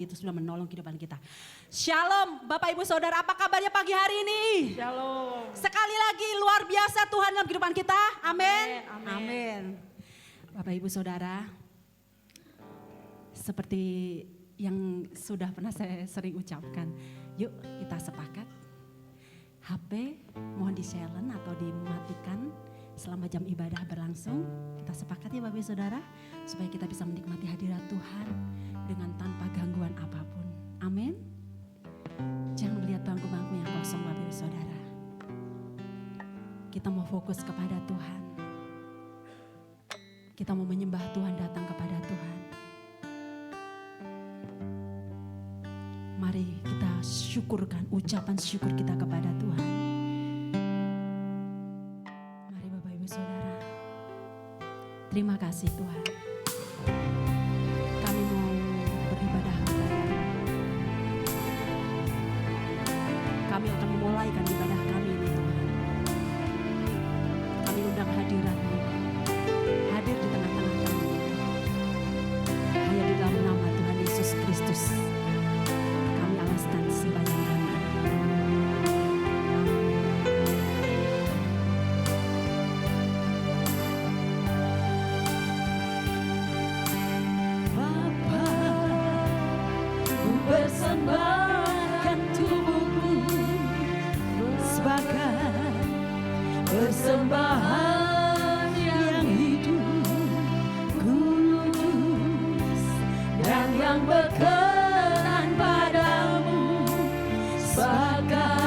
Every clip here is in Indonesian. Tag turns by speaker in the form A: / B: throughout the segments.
A: Itu sudah menolong kehidupan kita. Shalom Bapak Ibu Saudara, apa kabarnya pagi hari ini?
B: Shalom.
A: Sekali lagi luar biasa Tuhan dalam kehidupan kita. Amin.
B: Amin.
A: Amin. Bapak Ibu Saudara, seperti yang sudah pernah saya sering ucapkan, yuk kita sepakat. HP mohon di silent atau dimatikan selama jam ibadah berlangsung. Kita sepakat ya Bapak Ibu Saudara, supaya kita bisa menikmati hadirat Tuhan dengan tanpa gangguan apapun. Amin. Jangan melihat bangku-bangku yang kosong Bapak Ibu Saudara. Kita mau fokus kepada Tuhan. Kita mau menyembah Tuhan, datang kepada Tuhan. Mari kita syukurkan, ucapan syukur kita kepada Tuhan. Mari Bapak Ibu Saudara. Terima kasih Tuhan. Kami mau beribadah kepada-Mu. Kami akan memulaikan ibadah kami ini Tuhan. Kami undang hadirat-Mu. Hadir di tengah-tengah kami. Hanya di dalam nama Tuhan Yesus Kristus. Kami alaskan sembahyang kami.
C: Persembahkan tubuhku sebagai persembahan yang hidup, kudus dan yang berkenan padamu, sebagai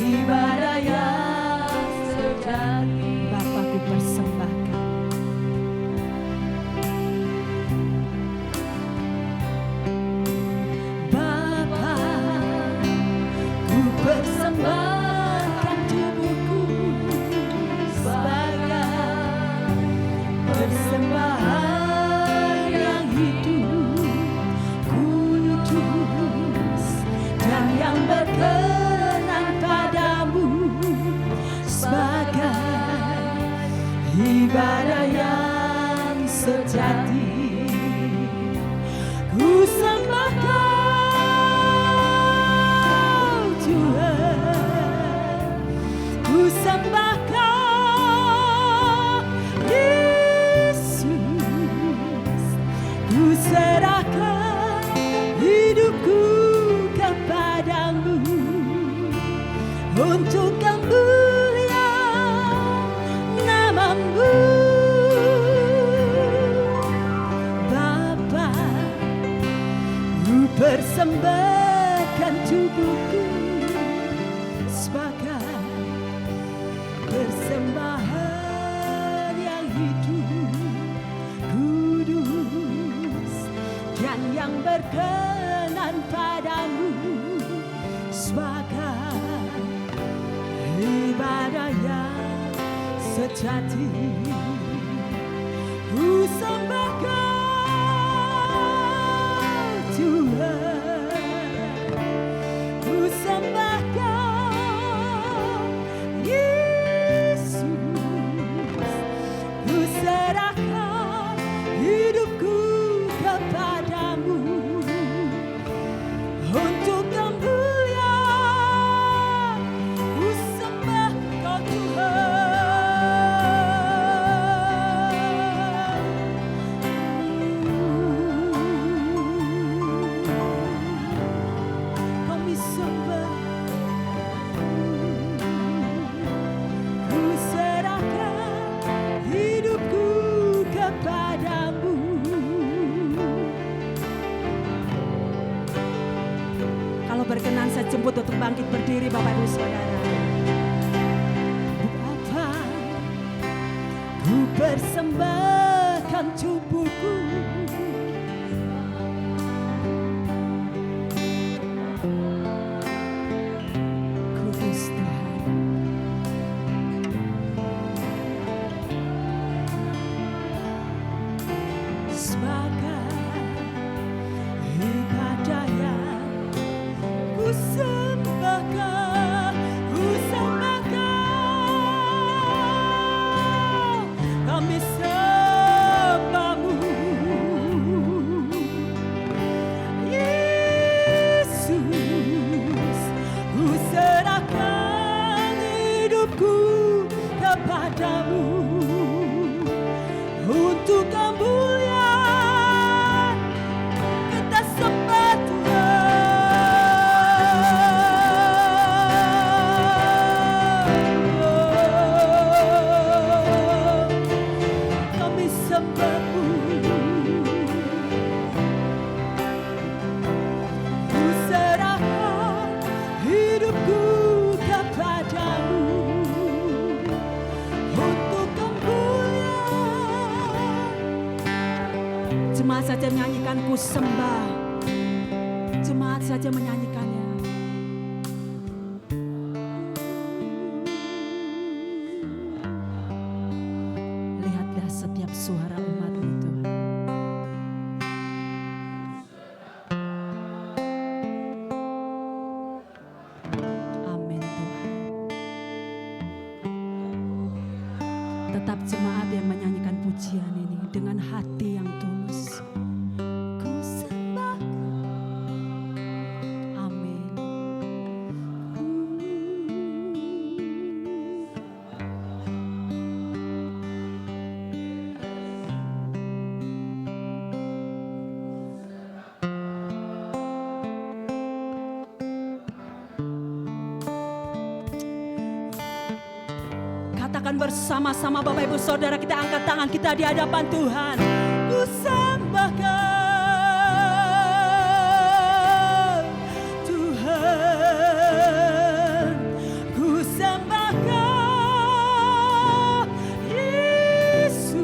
C: ibadah yang sejati.
A: Bapa, ku persembahkan.
C: Persembahkan tubuhku sebagai persembahan yang hidup, kudus dan yang berkenan padamu, sebagai ibadah yang sejati. Ku sembahkan ku sembahkan Yesus, ku serahkan hidupku kepadamu untuk kemuliaan nama-Mu. Bapa, ku persembahkan tubuhku sebagai persembahan yang hidup, kudus dan yang berkenan padamu, sebagai ibadah yang sejati. Ku sembahkan Tuhan, ku sembahkan Yesus, ku serahkan hidupku kepadamu untuk kemuliaan. Ku sembah Kau Tuhan. Kami sembah, ku serahkan hidupku kepadamu.
A: Kalau berkenan saya jemput untuk bangkit berdiri Bapak Ibu Saudara.
C: Bapa, ku persembahkan tubuhku
A: Kudus Tuhan.
C: sebagai ibadah yang ku sembahkan, ku sembahkan. Kami sembah-Mu
A: menyanyikan ku sembah. Jemaat saja menyanyikannya. Lihatlah setiap suara umat-Mu Tuhan. Amin Tuhan. Tetap jemaat yang menyanyikan pujian ini dengan hati yang tulus. Ku sembah. Amin. Katakan bersama-sama Bapak Ibu Saudara, kita angkat tangan kita di hadapan Tuhan. Ku sembahkan Tuhan, ku sembahkan Yesus,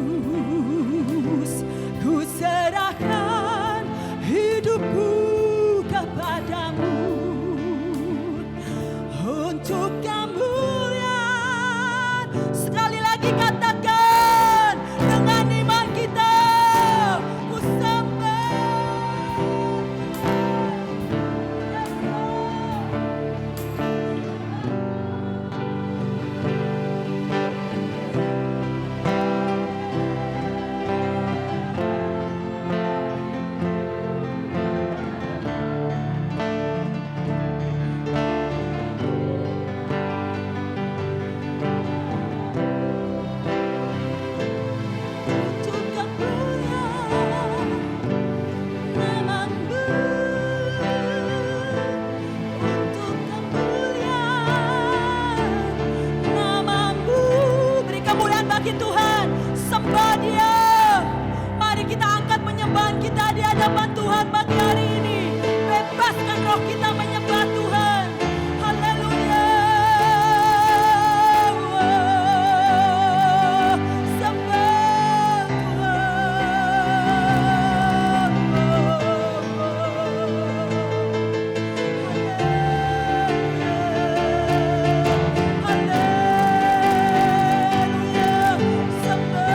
A: ku serahkan hidupku kepadamu untuk kemuliaan. Sekali lagi katakan dengan iman kita, ku sembah. Untuk kemuliaan namamu, untuk kemuliaan namamu. Beri kemuliaan bagi Tuhan, sembah Dia. Mari kita angkat penyembahan kita di hadapan Tuhan pagi hari ini. Bebaskan roh kita menyembah Tuhan. Haleluya. Sembah Tuhan. Haleluya. Sembah.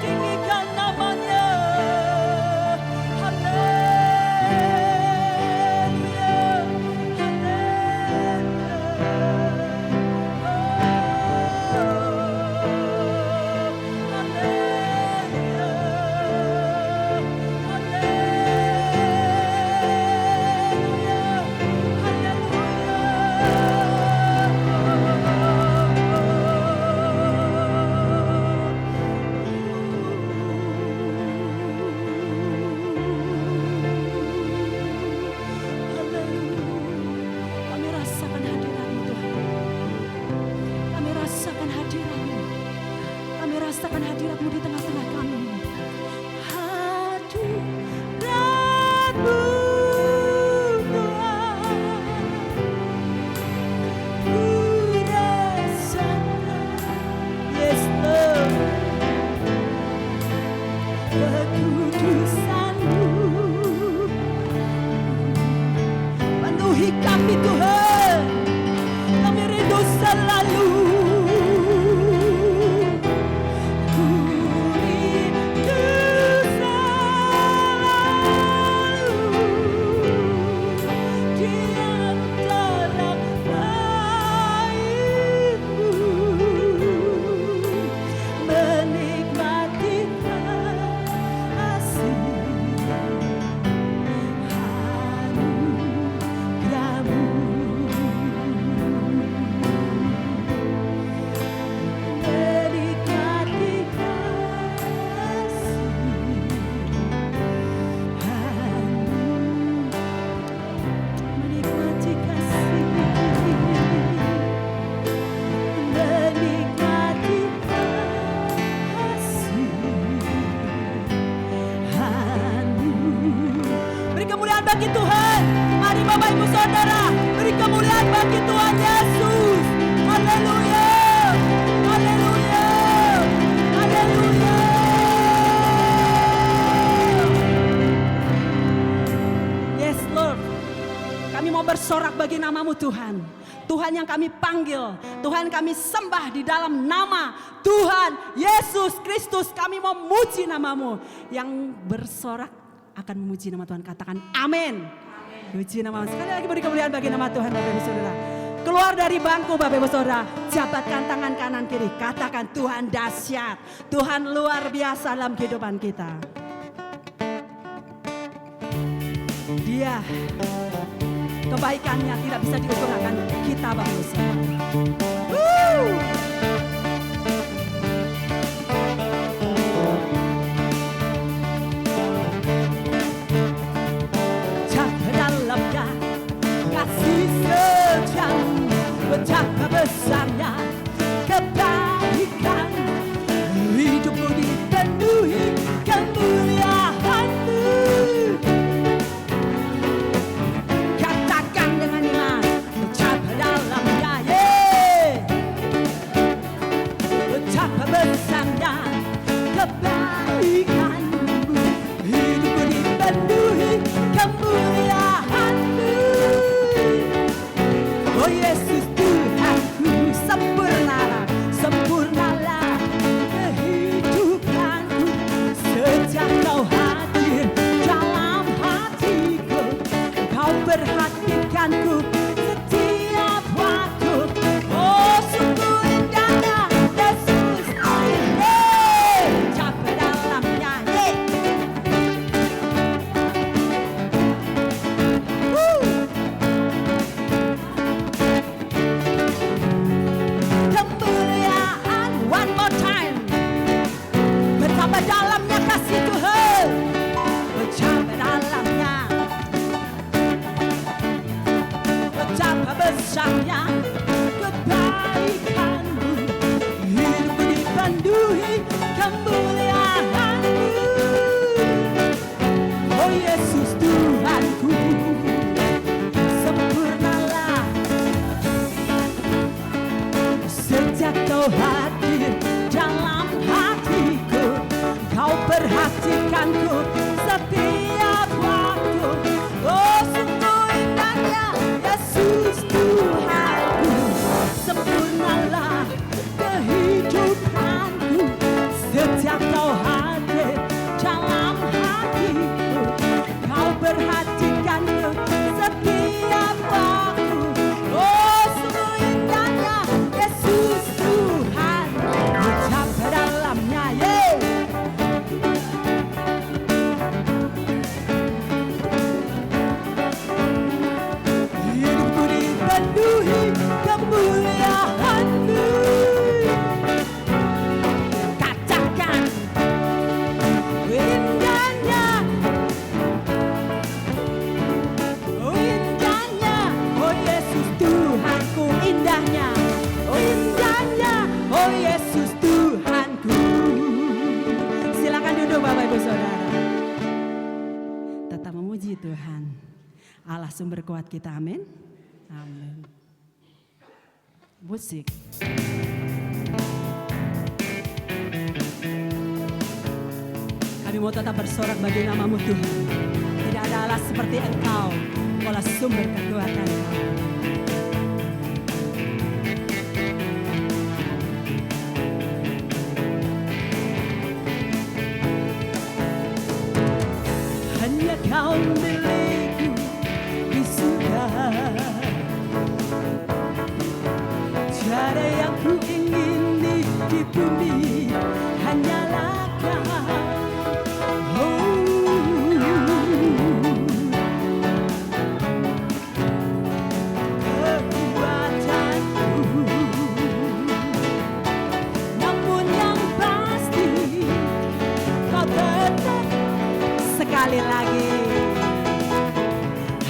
A: Tinggikan namanya. Haleluya. Kami rasakan hadirat-Mu Tuhan. Kami rasakan hadirat-Mu. Kami rasakan hadirat-Mu di tengah-tengah kami. Hadirat-Mu Tuhan, ku rasakan. Yes Lord, kekudusan-Mu penuhi kami Tuhan. Kami rindu selalu. Ku rindu selalu diam dalam bait-Mu, menikmati kasih anugerah-Mu. Menikmati kasih menikmati kasih, menikmati kasih. Beri kemuliaan bagi Tuhan. Mari Bapak Ibu Saudara, beri kemuliaan bagi Tuhan Yesus. Haleluya. Haleluya. bersorak bagi nama-Mu Tuhan. Tuhan yang kami panggil, Tuhan kami sembah di dalam nama Tuhan Yesus Kristus. Kami memuji nama-Mu yang bersorak akan memuji nama Tuhan. Katakan amin. Puji nama. Sekali lagi beri kemuliaan bagi nama Tuhan Bapak Ibu Saudara. Keluar dari bangku Bapak Ibu Saudara, jabatkan tangan kanan kiri, katakan Tuhan dahsyat, Tuhan luar biasa dalam kehidupan kita. Dia kebaikannya tidak bisa diukur akan kita Bapak Ibu Saudara. Dalamnya kasih sejati, betapa besarnya kebaikan, hidupku dipenuhi kemuliaan-Mu. Katakan dengan iman, betapa dalamnya, betapa besarnya kebaikan-Mu, hidupku dipenuhi kemuliaan. Oh Yesus Tuhanku, sempurnalah, sempurnalah kehidupanku. Sejak Kau hadir dalam hatiku, Kau perhatikanku setiap waktu. Oh sungguh indahnya Yesus, betapa dalamnya, kemuliaan. One more time. Betapa dalamnya kasih Tuhan, betapa dalamnya, betapa besarnya kebaikan-Mu, hidupku dipenuhi kemuliaan-Mu. Oh Yesus Tuhanku, sempurnalah. Sejak Kau hadir dalam hatiku, Kau perhatikanku setiap waktu. Oh sungguh indahnya Yesus Tuhanku, sempurnalah kehidupanku. Sejak Kau hadir dalam hatiku, Kau perhatikanku setiap waktu. Oh sungguh indahnya Yesus Tuhan, betapa dalamnya, hidupku dipenuhi kemuliaan-Mu. Katakan indahnya, oh indahnya, oh Yesus Tuhanku, indahnya, oh indahnya, oh Yesus Tuhanku. Silakan duduk Bapak Ibu Saudara. Tetap memuji Tuhan, Allah sumber kuat kita, amin. Amin. Musik. Kami mau tetap bersorak bagi nama-Mu Tuhan. Tidak ada Allah seperti Engkau, Engkaulah sumber kekuatan kami. Hanya Kau milikku di surga, tiada yang ku ingini di bumi, hanyalah Kau. Kekuatanku, namun yang pasti Kau tetap. Sekali lagi,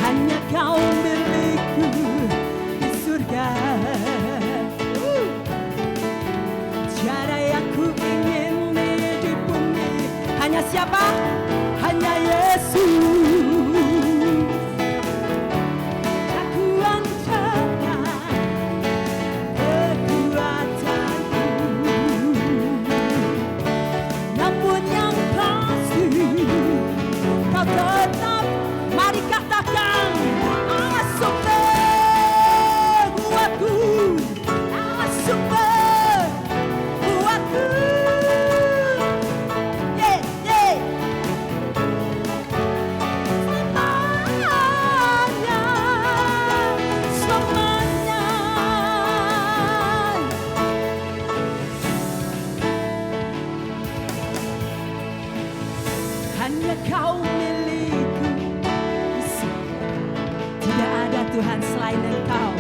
A: hanya Kau milikku di surga, tiada yang ku ingini di bumi. Hanya siapa? Hanya Yesus. Aku angkatkan kekuatanku, namun yang pasti Kau tetap. Mari katakan, Allah sumber hanya Kau milikku. Tidak ada Tuhan selain Engkau.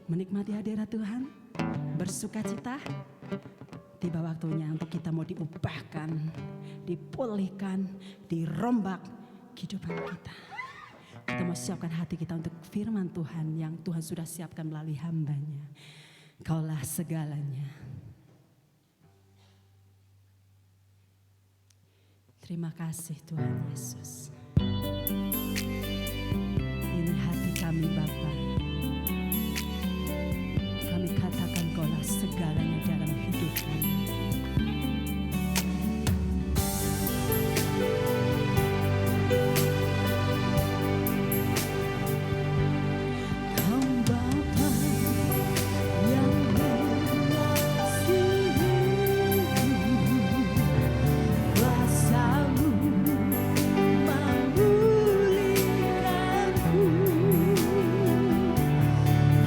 A: Menikmati hadirat Tuhan, bersukacita. Tiba waktunya untuk kita mau diubahkan, dipulihkan, dirombak kehidupan kita. Kita mau siapkan hati kita untuk firman Tuhan yang Tuhan sudah siapkan melalui hamba-Nya. Kaulah segalanya. Terima kasih Tuhan Yesus. Ini hati kami Bapa. Kami katakan Kaulah segalanya dalam hidup kami.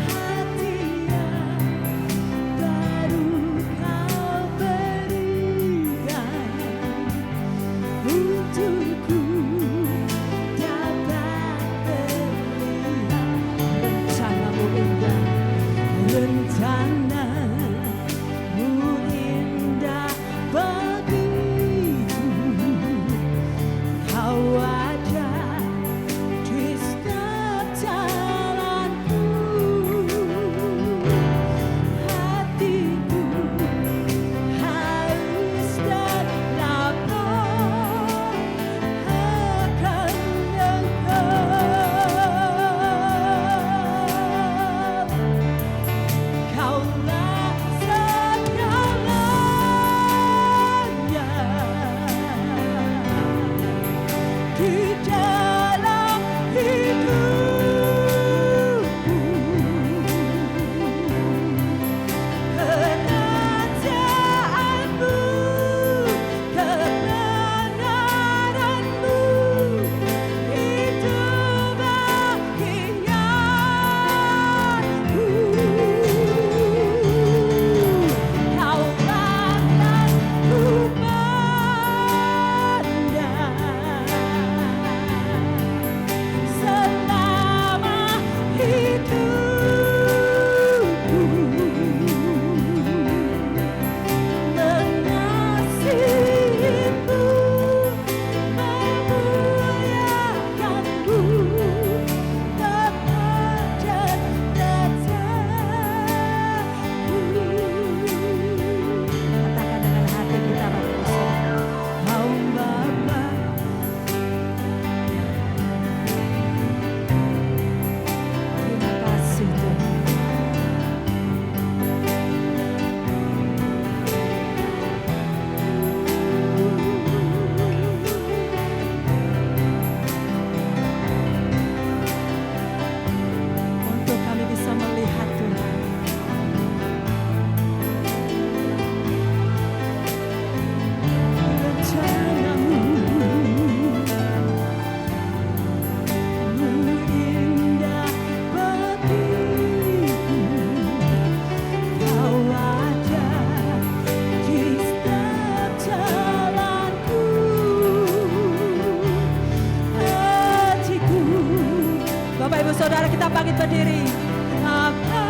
C: Hati yang baru kau
A: bangkit berdiri.
C: Apa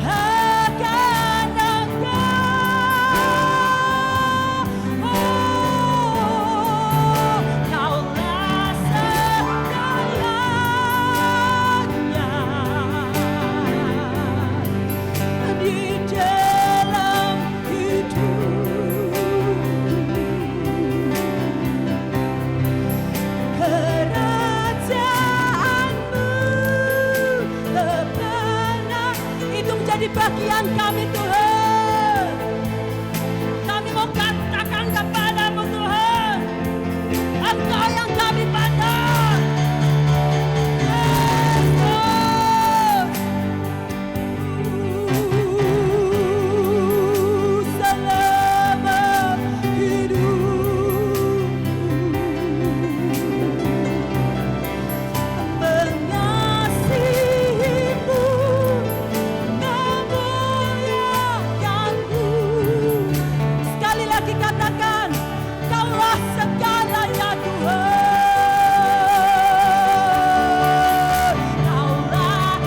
C: akan engkau? Oh, kaulah segalanya di dalam hidup. Kerajaanmu benar, itu menjadi bagian kami Tuhan. Kami mau katakan kepadamu Tuhan, Engkau yang kami pandang. Yes, Lord. Selama hidup mengasihimu, memuliakanmu. Sekali lagi katakan, kaulah segalanya Tuhan. Kaulah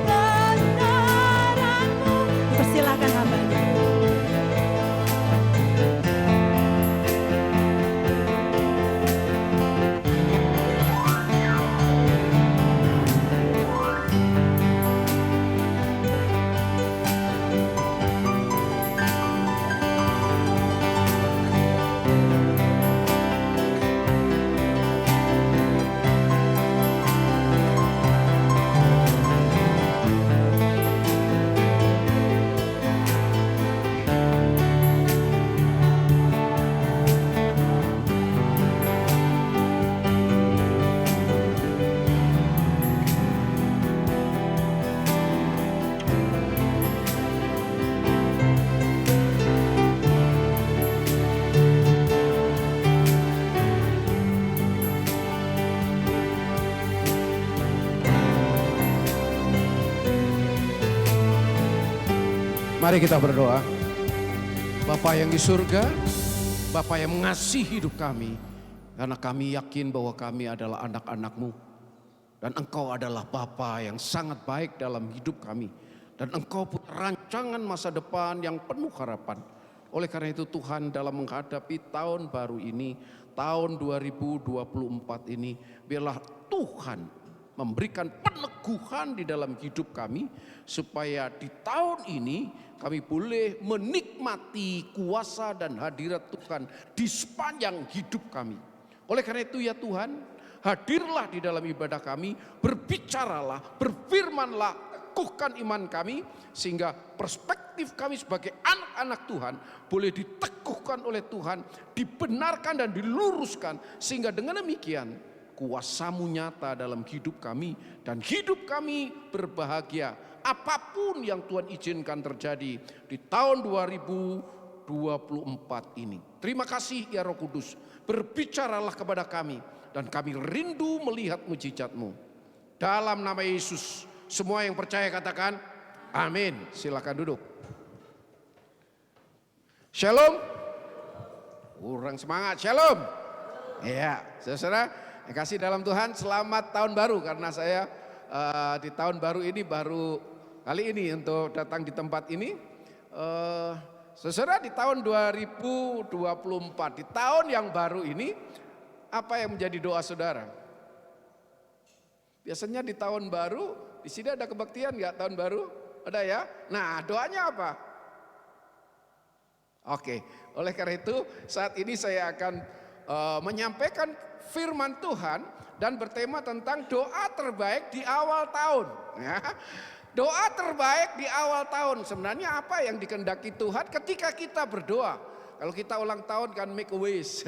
C: kebenaranmu. Persilakan hambanya.
B: Mari kita berdoa. Bapa yang di surga, Bapa yang mengasihi hidup kami, karena kami yakin bahwa kami adalah anak-anak-Mu. Dan Engkau adalah Bapa yang sangat baik dalam hidup kami. Dan Engkau punya rancangan masa depan yang penuh harapan. Oleh karena itu Tuhan, dalam menghadapi tahun baru ini, tahun 2024 ini, biarlah Tuhan memberikan peneguhan di dalam hidup kami, supaya di tahun ini kami boleh menikmati kuasa dan hadirat Tuhan di sepanjang hidup kami. Oleh karena itu ya Tuhan, hadirlah di dalam ibadah kami, berbicaralah, berfirmanlah, teguhkan iman kami, sehingga perspektif kami sebagai anak-anak Tuhan boleh diteguhkan oleh Tuhan, dibenarkan dan diluruskan, sehingga dengan demikian kuasa-Mu nyata dalam hidup kami, dan hidup kami berbahagia apapun yang Tuhan izinkan terjadi di tahun 2024 ini. Terima kasih ya Roh Kudus, berbicaralah kepada kami, dan kami rindu melihat mujizat-Mu. Dalam nama Yesus, semua yang percaya katakan amin. Silakan duduk. Shalom. Kurang semangat, shalom. Ya, saudara, yang kasih dalam Tuhan, selamat tahun baru, karena saya di tahun baru ini baru kali ini untuk datang di tempat ini. Saudara, di tahun 2024, di tahun yang baru ini, apa yang menjadi doa saudara? Biasanya di tahun baru, di sini ada kebaktian nggak tahun baru? Ada ya? Nah, doanya apa? Oke, oleh karena itu saat ini saya akan menyampaikan firman Tuhan dan bertema tentang doa terbaik di awal tahun. Ya. Doa terbaik di awal tahun. Sebenarnya apa yang dikehendaki Tuhan ketika kita berdoa? Kalau kita ulang tahun kan make a wish.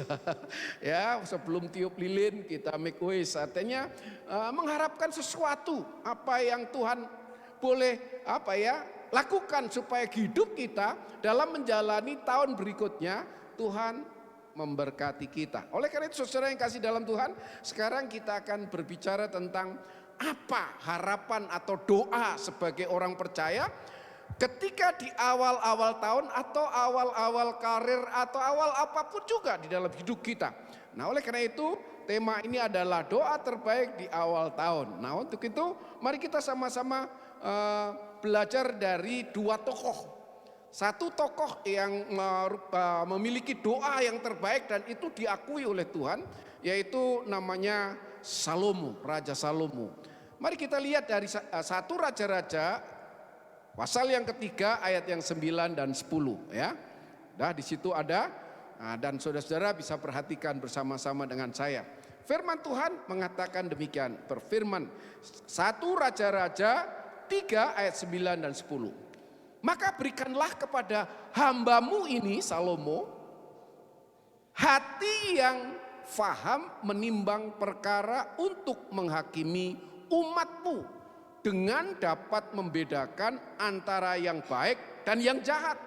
B: Ya, sebelum tiup lilin kita make a wish. Artinya mengharapkan sesuatu apa yang Tuhan boleh lakukan supaya hidup kita dalam menjalani tahun berikutnya Tuhan memberkati kita. Oleh karena itu saudara yang kasih dalam Tuhan, sekarang kita akan berbicara tentang apa harapan atau doa sebagai orang percaya ketika di awal-awal tahun atau awal-awal karir atau awal apapun juga di dalam hidup kita. Nah, oleh karena itu tema ini adalah doa terbaik di awal tahun. Nah, untuk itu mari kita sama-sama belajar dari dua tokoh. Satu tokoh yang memiliki doa yang terbaik dan itu diakui oleh Tuhan, yaitu namanya Salomo, Raja Salomo. Mari kita lihat dari satu Raja-Raja pasal yang ketiga ayat yang 9 dan 10 ya. Nah, di situ ada, dan saudara-saudara bisa perhatikan bersama-sama dengan saya. Firman Tuhan mengatakan demikian, berfirman satu Raja-Raja 3 ayat 9 dan 10. Maka berikanlah kepada hambamu ini Salomo hati yang faham menimbang perkara untuk menghakimi umatmu dengan dapat membedakan antara yang baik dan yang jahat.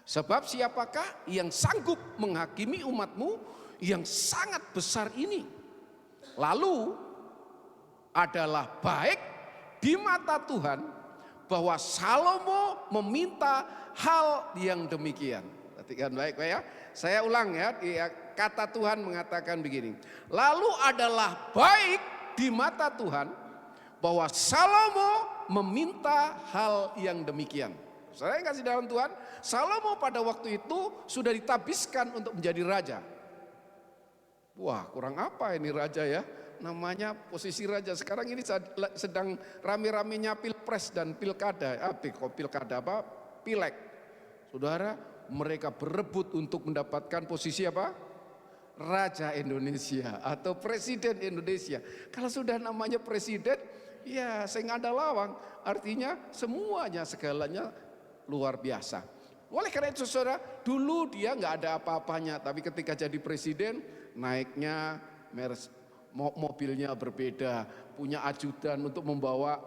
B: Sebab siapakah yang sanggup menghakimi umatmu yang sangat besar ini? Lalu adalah baik di mata Tuhan bahwa Salomo meminta hal yang demikian. Perhatikan baik ya. Saya ulang ya, kata Tuhan mengatakan begini. Lalu adalah baik di mata Tuhan bahwa Salomo meminta hal yang demikian. Saya kasih dalam Tuhan, Salomo pada waktu itu sudah ditabiskan untuk menjadi raja. Wah, kurang apa ini raja ya? Namanya posisi raja. Sekarang ini sedang rame-ramenya pilpres dan pilkada. Pilkada apa? Pileg. Saudara, mereka berebut untuk mendapatkan posisi apa? Raja Indonesia atau Presiden Indonesia. Kalau sudah namanya presiden, ya saya nggak ada lawang. Artinya semuanya, segalanya luar biasa. Oleh karena itu saudara, dulu dia nggak ada apa-apanya. Tapi ketika jadi presiden, naiknya mobilnya berbeda, punya ajudan untuk membawa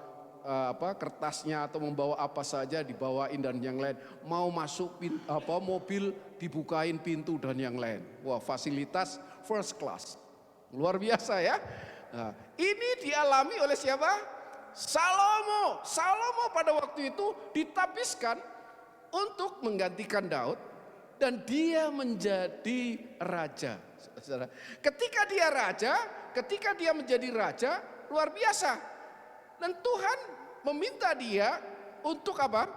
B: kertasnya atau membawa apa saja dibawain dan yang lain. Mau masuk mobil dibukain pintu dan yang lain. Wah, fasilitas first class. Luar biasa ya. Nah, ini dialami oleh siapa? Salomo. Salomo pada waktu itu ditabiskan untuk menggantikan Daud dan dia menjadi raja. Ketika dia raja, ketika dia menjadi raja, luar biasa. Dan Tuhan meminta dia untuk apa?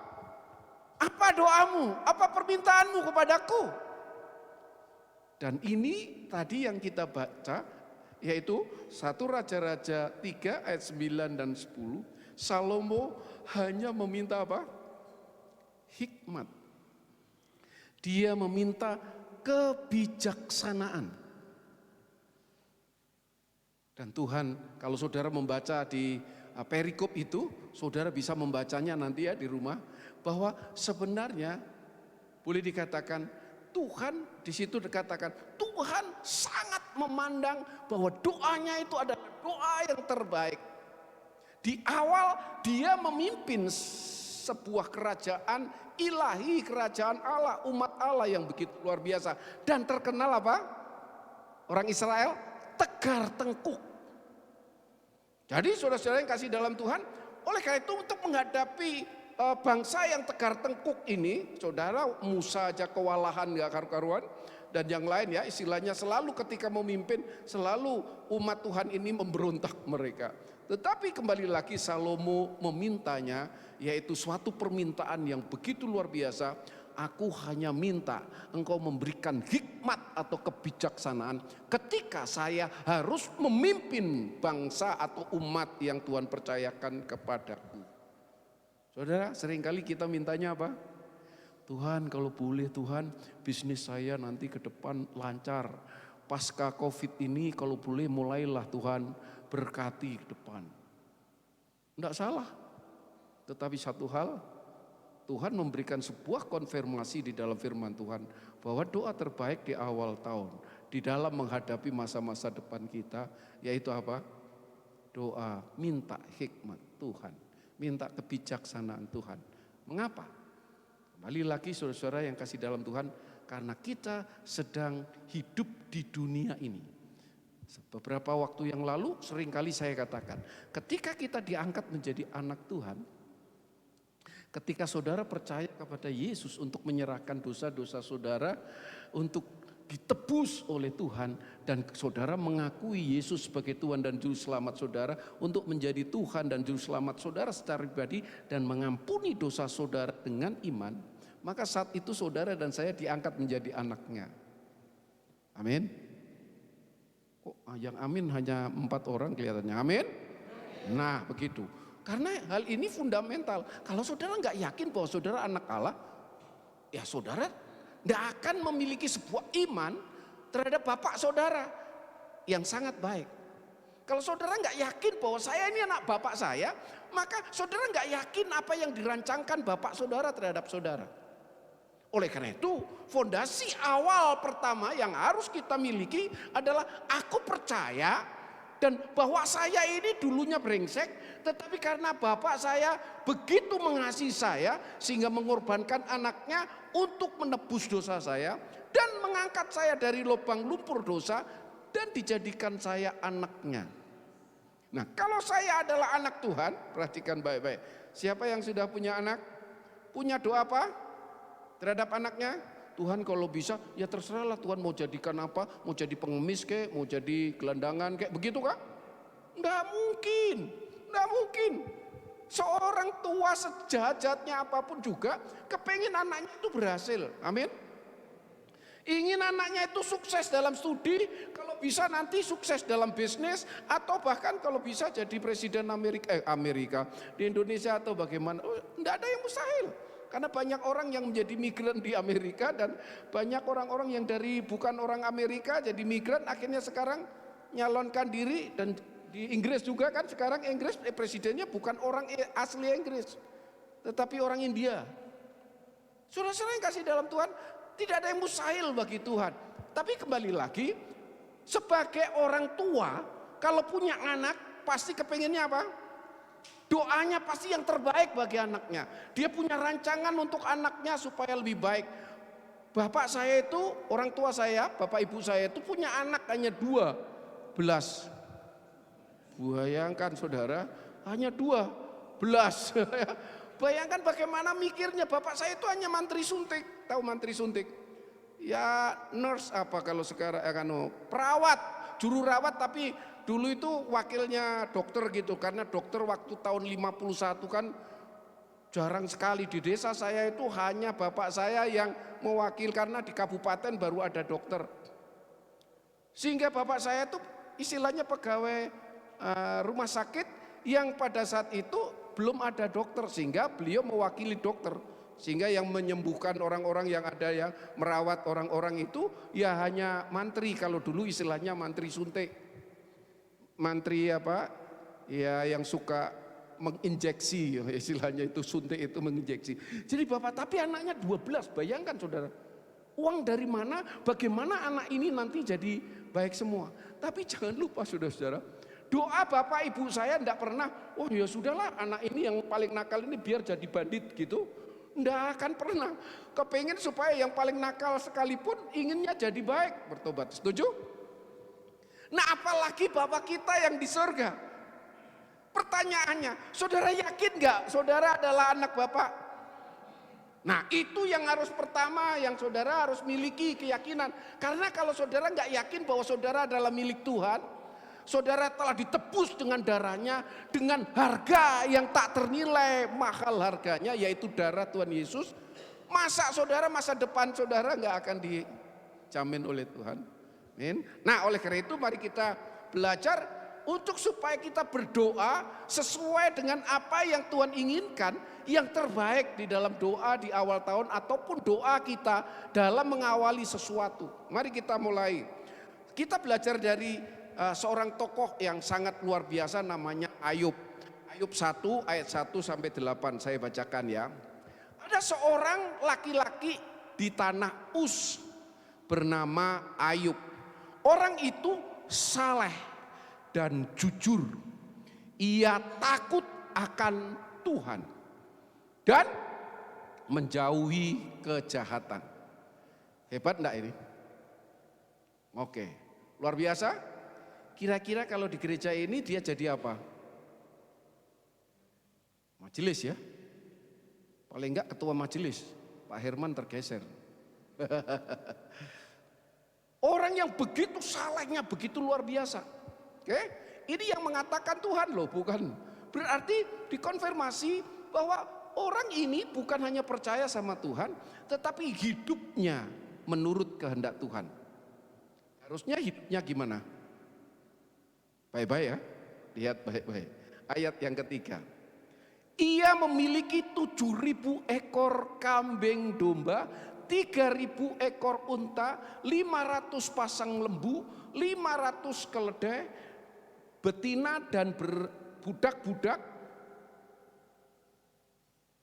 B: Apa doamu? Apa permintaanmu kepadaku? Dan ini tadi yang kita baca, yaitu 1 Raja-Raja 3 ayat 9 dan 10. Salomo hanya meminta apa? Hikmat. Dia meminta kebijaksanaan. Dan Tuhan, kalau saudara membaca di perikop itu, saudara bisa membacanya nanti ya di rumah, bahwa sebenarnya boleh dikatakan Tuhan di situ dikatakan Tuhan sangat memandang bahwa doanya itu adalah doa yang terbaik. Di awal dia memimpin sebuah kerajaan ilahi, kerajaan Allah, umat Allah yang begitu luar biasa dan terkenal apa? Orang Israel tegar tengkuk. Jadi saudara-saudara yang kasih dalam Tuhan, oleh karena itu untuk menghadapi bangsa yang tegar tengkuk ini, saudara, Musa aja kewalahan gak karu-karuan, dan yang lain ya istilahnya selalu ketika memimpin, selalu umat Tuhan ini memberontak mereka. Tetapi kembali lagi Salomo memintanya, yaitu suatu permintaan yang begitu luar biasa. Aku hanya minta engkau memberikan hikmat atau kebijaksanaan ketika saya harus memimpin bangsa atau umat yang Tuhan percayakan kepadaku. Saudara, seringkali kita mintanya apa? Tuhan, kalau boleh Tuhan, bisnis saya nanti ke depan lancar. Pasca Covid ini kalau boleh mulailah Tuhan berkati ke depan. Tidak salah. Tetapi satu hal, Tuhan memberikan sebuah konfirmasi di dalam firman Tuhan bahwa doa terbaik di awal tahun, di dalam menghadapi masa-masa depan kita, yaitu apa? Doa, minta hikmat Tuhan, minta kebijaksanaan Tuhan. Mengapa? Kembali lagi saudara-saudara yang kasih dalam Tuhan, karena kita sedang hidup di dunia ini. Beberapa waktu yang lalu seringkali saya katakan, ketika kita diangkat menjadi anak Tuhan, ketika saudara percaya kepada Yesus untuk menyerahkan dosa-dosa saudara, untuk ditebus oleh Tuhan, dan saudara mengakui Yesus sebagai Tuhan dan Juru Selamat saudara, untuk menjadi Tuhan dan Juru Selamat saudara secara pribadi dan mengampuni dosa saudara dengan iman, maka saat itu saudara dan saya diangkat menjadi anaknya. Amin. Kok yang amin hanya 4 orang kelihatannya, amin. Nah begitu, karena hal ini fundamental. Kalau saudara nggak yakin bahwa saudara anak Allah, ya saudara tidak akan memiliki sebuah iman terhadap bapak saudara yang sangat baik. Kalau saudara nggak yakin bahwa saya ini anak bapak saya, maka saudara nggak yakin apa yang dirancangkan bapak saudara terhadap saudara. Oleh karena itu, fondasi awal pertama yang harus kita miliki adalah aku percaya dan bahwa saya ini dulunya brengsek, tetapi karena bapak saya begitu mengasihi saya sehingga mengorbankan anaknya untuk menebus dosa saya dan mengangkat saya dari lubang lumpur dosa dan dijadikan saya anaknya. Nah, kalau saya adalah anak Tuhan, perhatikan baik-baik. Siapa yang sudah punya anak? Punya doa apa terhadap anaknya? Tuhan kalau bisa ya terserahlah Tuhan mau jadikan apa, mau jadi pengemis kek, mau jadi gelandangan kek, begitu kak? Nggak mungkin, nggak mungkin. Seorang tua sejahat-jahatnya apapun juga kepengen anaknya itu berhasil, amin. Ingin anaknya itu sukses dalam studi, kalau bisa nanti sukses dalam bisnis, atau bahkan kalau bisa jadi presiden Amerika di Indonesia atau bagaimana, nggak ada yang mustahil. Karena banyak orang yang menjadi migran di Amerika dan banyak orang-orang yang dari bukan orang Amerika jadi migran akhirnya sekarang nyalonkan diri. Dan di Inggris juga kan sekarang Inggris presidennya bukan orang asli Inggris tetapi orang India. Saudara-saudara yang kasih dalam Tuhan, tidak ada yang mustahil bagi Tuhan. Tapi kembali lagi, sebagai orang tua kalau punya anak pasti kepengennya apa? Doanya pasti yang terbaik bagi anaknya. Dia punya rancangan untuk anaknya supaya lebih baik. Bapak saya itu, orang tua saya, bapak ibu saya itu punya anak hanya 12. Bayangkan saudara, hanya 12. Bayangkan bagaimana mikirnya. Bapak saya itu hanya mantri suntik. Tahu mantri suntik? Ya nurse apa kalau sekarang perawat, juru rawat, tapi dulu itu wakilnya dokter gitu. Karena dokter waktu tahun 51 kan jarang sekali. Di desa saya itu hanya bapak saya yang mewakil karena di kabupaten baru ada dokter. Sehingga bapak saya itu istilahnya pegawai rumah sakit yang pada saat itu belum ada dokter, sehingga beliau mewakili dokter. Sehingga yang menyembuhkan orang-orang yang ada, yang merawat orang-orang itu ya hanya mantri. Kalau dulu istilahnya mantri suntik, mantri apa ya, yang suka menginjeksi, istilahnya itu suntik itu menginjeksi. Jadi bapak, tapi anaknya 12, bayangkan saudara, uang dari mana, bagaimana anak ini nanti jadi baik semua. Tapi jangan lupa saudara-saudara, doa bapak ibu saya tidak pernah, oh ya sudahlah anak ini yang paling nakal ini biar jadi bandit gitu. Tidak akan pernah. Kepengen supaya yang paling nakal sekalipun inginnya jadi baik, bertobat. Setuju? Nah apalagi bapak kita yang di surga. Pertanyaannya, saudara yakin gak saudara adalah anak bapak? Nah itu yang harus pertama, yang saudara harus miliki keyakinan. Karena kalau saudara gak yakin bahwa saudara adalah milik Tuhan, saudara telah ditebus dengan darahnya, dengan harga yang tak ternilai, mahal harganya, yaitu darah Tuhan Yesus. Masa saudara, masa depan saudara gak akan dijamin oleh Tuhan? Amin. Nah oleh karena itu mari kita belajar untuk supaya kita berdoa sesuai dengan apa yang Tuhan inginkan, yang terbaik di dalam doa di awal tahun ataupun doa kita dalam mengawali sesuatu. Mari kita mulai. Kita belajar dari seorang tokoh yang sangat luar biasa, namanya Ayub. Ayub 1 ayat 1 sampai 8 saya bacakan ya. Ada seorang laki-laki di tanah Uz bernama Ayub. Orang itu saleh dan jujur. Ia takut akan Tuhan dan menjauhi kejahatan. Hebat enggak ini? Oke, luar biasa. Kira-kira kalau di gereja ini dia jadi apa? Majelis ya. Paling enggak ketua majelis. Pak Herman tergeser. Orang yang begitu salehnya, begitu luar biasa. Oke, ini yang mengatakan Tuhan loh, bukan. Berarti dikonfirmasi bahwa orang ini bukan hanya percaya sama Tuhan, tetapi hidupnya menurut kehendak Tuhan. Harusnya hidupnya gimana? Baik-baik ya, lihat baik-baik. Ayat yang ketiga. Ia memiliki 7.000 ekor kambing domba, 3.000 ekor unta, 500 pasang lembu, 500 keledai, betina dan budak-budak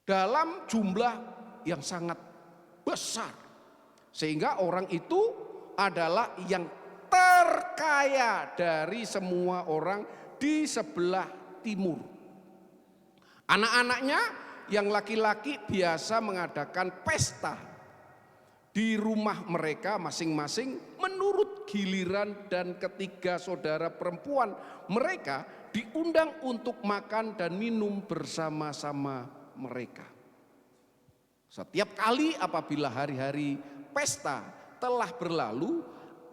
B: dalam jumlah yang sangat besar. Sehingga orang itu adalah yang terkaya dari semua orang di sebelah timur. Anak-anaknya yang laki-laki biasa mengadakan pesta di rumah mereka masing-masing menurut giliran, dan ketiga saudara perempuan mereka diundang untuk makan dan minum bersama-sama mereka. Setiap kali apabila hari-hari pesta telah berlalu,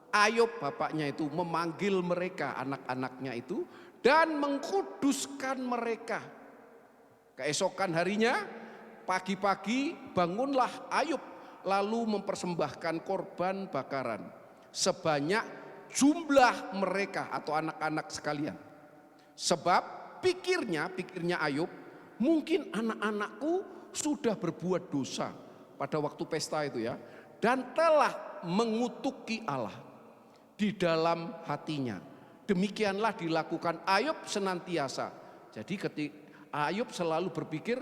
B: Ayub bapaknya itu memanggil mereka, anak-anaknya itu, dan mengkuduskan mereka. Keesokan harinya, pagi-pagi bangunlah Ayub lalu mempersembahkan korban bakaran sebanyak jumlah mereka atau anak-anak sekalian. Sebab pikirnya Ayub, mungkin anak-anakku sudah berbuat dosa pada waktu pesta itu ya, dan telah mengutuki Allah di dalam hatinya. Demikianlah dilakukan Ayub senantiasa. Jadi ketika Ayub selalu berpikir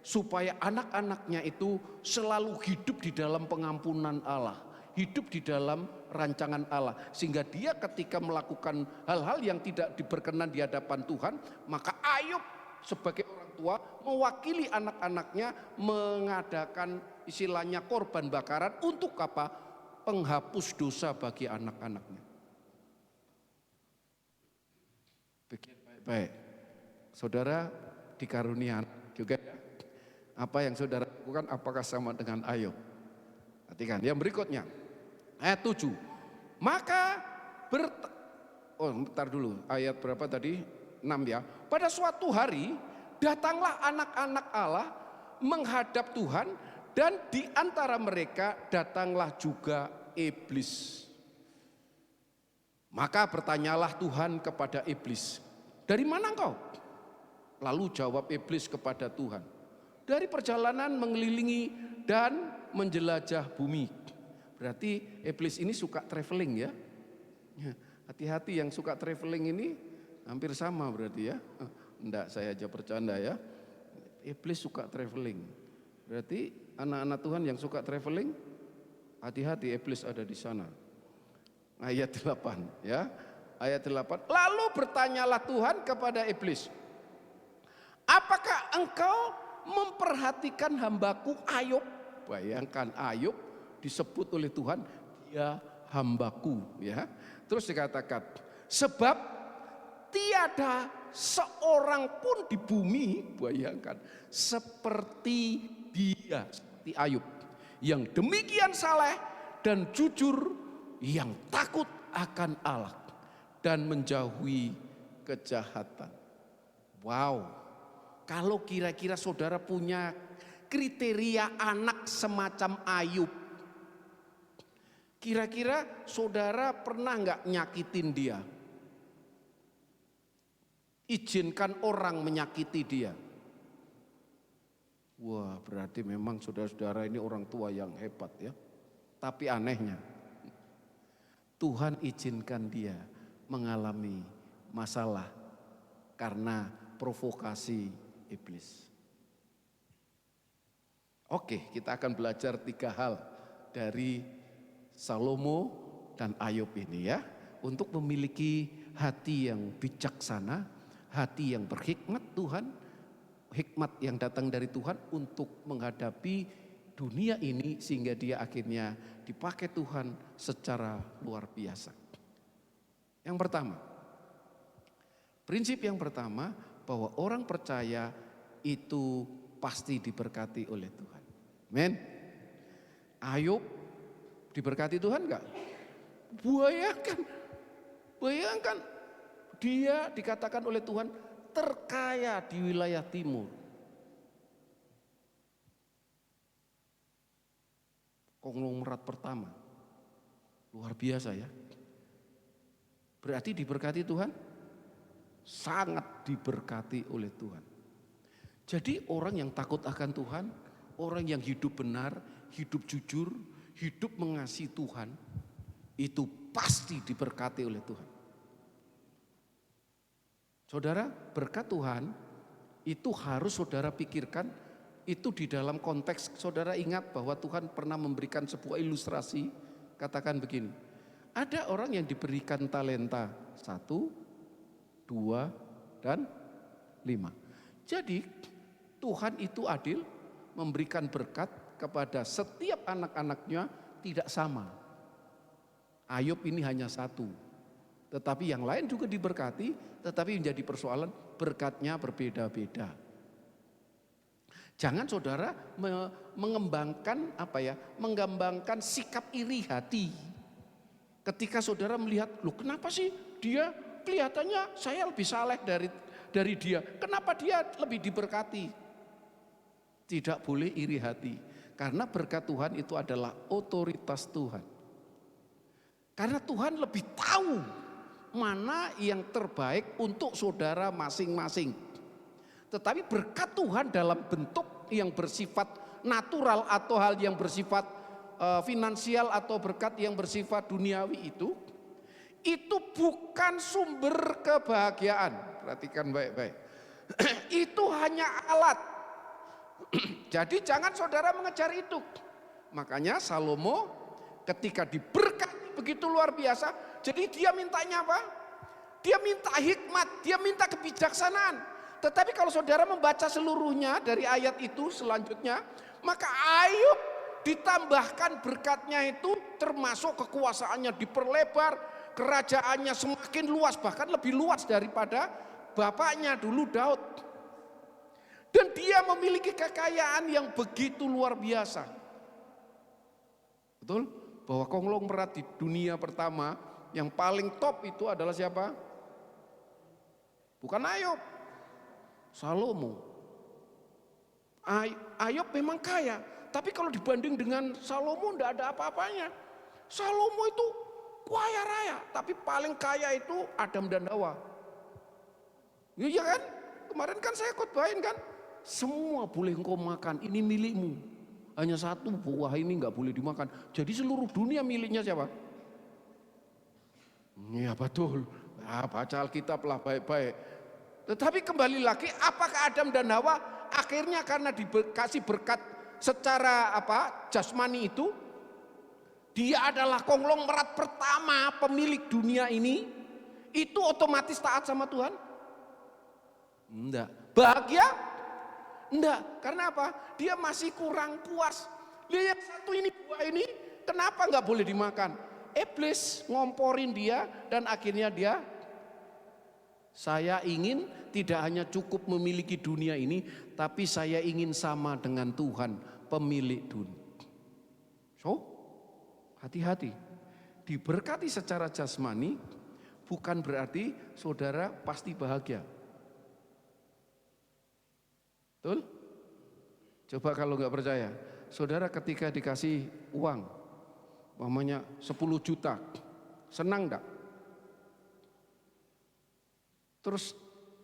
B: supaya anak-anaknya itu selalu hidup di dalam pengampunan Allah, hidup di dalam rancangan Allah, sehingga dia ketika melakukan hal-hal yang tidak diberkenan di hadapan Tuhan, maka Ayub sebagai orang tua mewakili anak-anaknya mengadakan istilahnya korban bakaran untuk apa? Penghapus dosa bagi anak-anaknya. Pikir baik-baik. Saudara dikarunia juga ya. Apa yang saudara lakukan apakah sama dengan Ayub? Perhatikan yang berikutnya. Ayat 7. Maka bentar dulu, ayat berapa tadi? 6 ya. Pada suatu hari datanglah anak-anak Allah menghadap Tuhan, dan di antara mereka datanglah juga iblis. Maka bertanyalah Tuhan kepada iblis, "Dari mana engkau?" Lalu jawab iblis kepada Tuhan, "Dari perjalanan mengelilingi dan menjelajah bumi." Berarti iblis ini suka traveling ya. Hati-hati yang suka traveling ini hampir sama berarti ya. Enggak, saya aja bercanda ya. Iblis suka traveling. Berarti anak-anak Tuhan yang suka traveling, hati-hati iblis ada di sana. Ayat 8 ya. Ayat 8. Lalu bertanyalah Tuhan kepada iblis, "Apakah engkau memperhatikan hambaku Ayub?" Bayangkan Ayub disebut oleh Tuhan, dia hambaku ya. Terus dikatakan, "Sebab tiada seorang pun di bumi," bayangkan, "seperti dia," seperti Ayub, "yang demikian saleh dan jujur, yang takut akan Allah dan menjauhi kejahatan." Wow, kalau kira-kira saudara punya kriteria anak semacam Ayub, kira-kira saudara pernah nggak nyakitin dia? Izinkan orang menyakiti dia? Wah, berarti memang saudara-saudara ini orang tua yang hebat ya. Tapi anehnya, Tuhan izinkan dia mengalami masalah karena provokasi iblis. Oke, kita akan belajar 3 hal dari Salomo dan Ayub ini ya. Untuk memiliki hati yang bijaksana, hati yang berhikmat Tuhan, hikmat yang datang dari Tuhan untuk menghadapi dunia ini sehingga dia akhirnya dipakai Tuhan secara luar biasa. Yang pertama, prinsip yang pertama bahwa orang percaya itu pasti diberkati oleh Tuhan. Amin. Ayub diberkati Tuhan enggak? Bayangkan dia dikatakan oleh Tuhan terkaya di wilayah timur. Konglomerat pertama. Luar biasa ya. Berarti diberkati Tuhan? Sangat diberkati oleh Tuhan. Jadi orang yang takut akan Tuhan, orang yang hidup benar, hidup jujur, hidup mengasihi Tuhan, itu pasti diberkati oleh Tuhan. Saudara, berkat Tuhan itu harus saudara pikirkan, itu di dalam konteks saudara ingat bahwa Tuhan pernah memberikan sebuah ilustrasi, katakan begini, ada orang yang diberikan talenta 1, 2, dan 5. Jadi Tuhan itu adil, memberikan berkat kepada setiap anak-anaknya tidak sama. Ayub ini hanya 1, tetapi yang lain juga diberkati, tetapi menjadi persoalan berkatnya berbeda-beda. Jangan saudara mengembangkan sikap iri hati. Ketika saudara melihat, loh kenapa sih dia kelihatannya saya lebih saleh dari dia. Kenapa dia lebih diberkati? Tidak boleh iri hati. Karena berkat Tuhan itu adalah otoritas Tuhan. Karena Tuhan lebih tahu mana yang terbaik untuk saudara masing-masing. Tetapi berkat Tuhan dalam bentuk yang bersifat natural atau hal yang bersifat finansial atau berkat yang bersifat duniawi itu bukan sumber kebahagiaan. Perhatikan baik-baik. Itu hanya alat. Jadi jangan saudara mengejar itu. Makanya Salomo ketika diberkati begitu luar biasa, jadi dia mintanya apa? Dia minta hikmat, dia minta kebijaksanaan. Tetapi kalau saudara membaca seluruhnya dari ayat itu selanjutnya, maka Ayub ditambahkan berkatnya itu termasuk kekuasaannya diperlebar, kerajaannya semakin luas, bahkan lebih luas daripada bapaknya dulu Daud. Dan dia memiliki kekayaan yang begitu luar biasa. Betul? Bahwa konglomerat di dunia pertama yang paling top itu adalah siapa? Bukan Ayub, Salomo. Ayub memang kaya, tapi kalau dibanding dengan Salomo tidak ada apa-apanya. Salomo itu kaya raya, tapi paling kaya itu Adam dan Hawa. Iya kan? Kemarin kan saya khotbahin kan, semua boleh engkau makan, ini milikmu. Hanya satu buah ini nggak boleh dimakan. Jadi seluruh dunia miliknya siapa? Iya betul. Nah, baca Alkitab lah baik-baik. Tetapi kembali lagi, apakah Adam dan Hawa akhirnya karena dikasih berkat secara jasmani itu, dia adalah konglomerat pertama pemilik dunia ini, itu otomatis taat sama Tuhan? Enggak. Bahagia? Enggak. Karena apa? Dia masih kurang puas. Dia yang satu ini, buah ini, kenapa enggak boleh dimakan? Iblis ngomporin dia dan akhirnya dia, saya ingin tidak hanya cukup memiliki dunia ini, tapi saya ingin sama dengan Tuhan, pemilik dunia. So, hati-hati. Diberkati secara jasmani bukan berarti saudara pasti bahagia. Betul? Coba kalau nggak percaya, saudara ketika dikasih uang, umpamanya 10 juta, senang enggak? Terus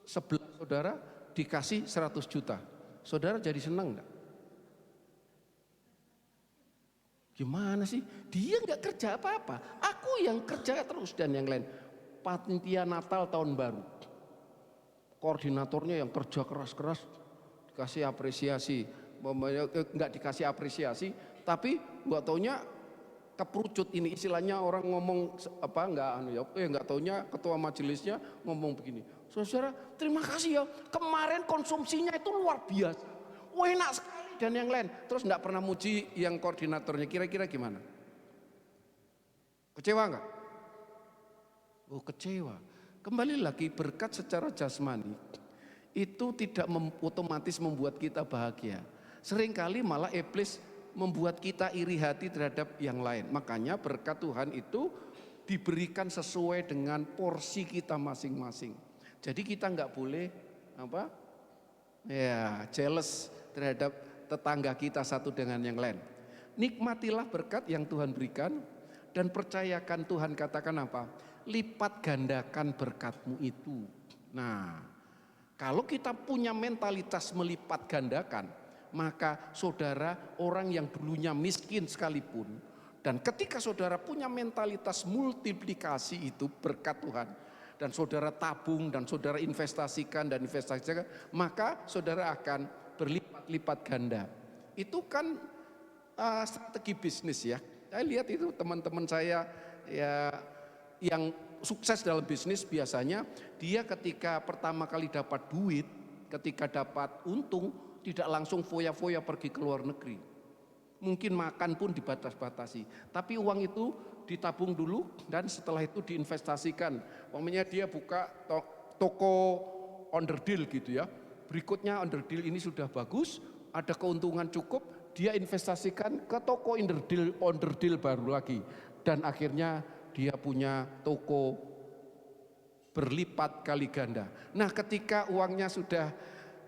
B: sebelah saudara dikasih 100 juta, saudara jadi senang enggak? Gimana sih? Dia nggak kerja apa-apa, aku yang kerja terus dan yang lain. Panitia Natal tahun baru, koordinatornya yang kerja keras-keras dikasih apresiasi, nggak dikasih apresiasi, tapi nggak taunya keperucut ini istilahnya orang ngomong nggak taunya ketua majelisnya ngomong begini, saudara terima kasih ya kemarin konsumsinya itu luar biasa, enak sekali dan yang lain. Terus enggak pernah muji yang koordinatornya, kira-kira gimana? Kecewa enggak? Oh kecewa. Kembali lagi, berkat secara jasmani itu tidak otomatis membuat kita bahagia. Seringkali malah iblis membuat kita iri hati terhadap yang lain. Makanya berkat Tuhan itu diberikan sesuai dengan porsi kita masing-masing. Jadi kita nggak boleh apa? Ya, jealous terhadap tetangga kita satu dengan yang lain. Nikmatilah berkat yang Tuhan berikan dan percayakan Tuhan, katakan apa? Lipat gandakan berkatmu itu. Nah, kalau kita punya mentalitas melipat gandakan, maka saudara, orang yang dulunya miskin sekalipun, dan ketika saudara punya mentalitas multiplikasi itu berkat Tuhan, dan saudara tabung dan saudara investasikan, maka saudara akan berlipat-lipat ganda. Itu kan strategi bisnis ya. Saya lihat itu teman-teman saya ya yang sukses dalam bisnis, biasanya dia ketika pertama kali dapat duit, ketika dapat untung, tidak langsung foya-foya pergi ke luar negeri. Mungkin makan pun dibatas-batasi, tapi uang itu ditabung dulu dan setelah itu diinvestasikan. Umpamanya dia buka toko onderdil gitu ya. Berikutnya onderdil ini sudah bagus, ada keuntungan cukup, dia investasikan ke toko onderdil baru lagi. Dan akhirnya dia punya toko berlipat kali ganda. Nah, ketika uangnya sudah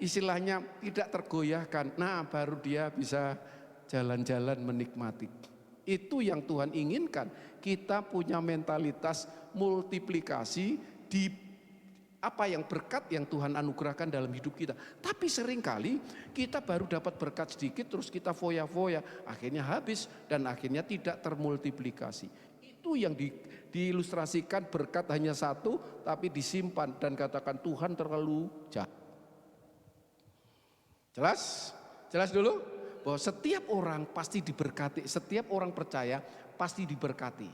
B: istilahnya tidak tergoyahkan, nah baru dia bisa jalan-jalan menikmati. Itu yang Tuhan inginkan. Kita punya mentalitas multiplikasi di apa yang berkat yang Tuhan anugerahkan dalam hidup kita. Tapi seringkali kita baru dapat berkat sedikit terus kita foya-foya, akhirnya habis dan akhirnya tidak termultiplikasi. Itu yang diilustrasikan, berkat hanya satu tapi disimpan dan katakan Tuhan terlalu jahat. Jelas? Jelas dulu bahwa setiap orang pasti diberkati, setiap orang percaya pasti diberkati.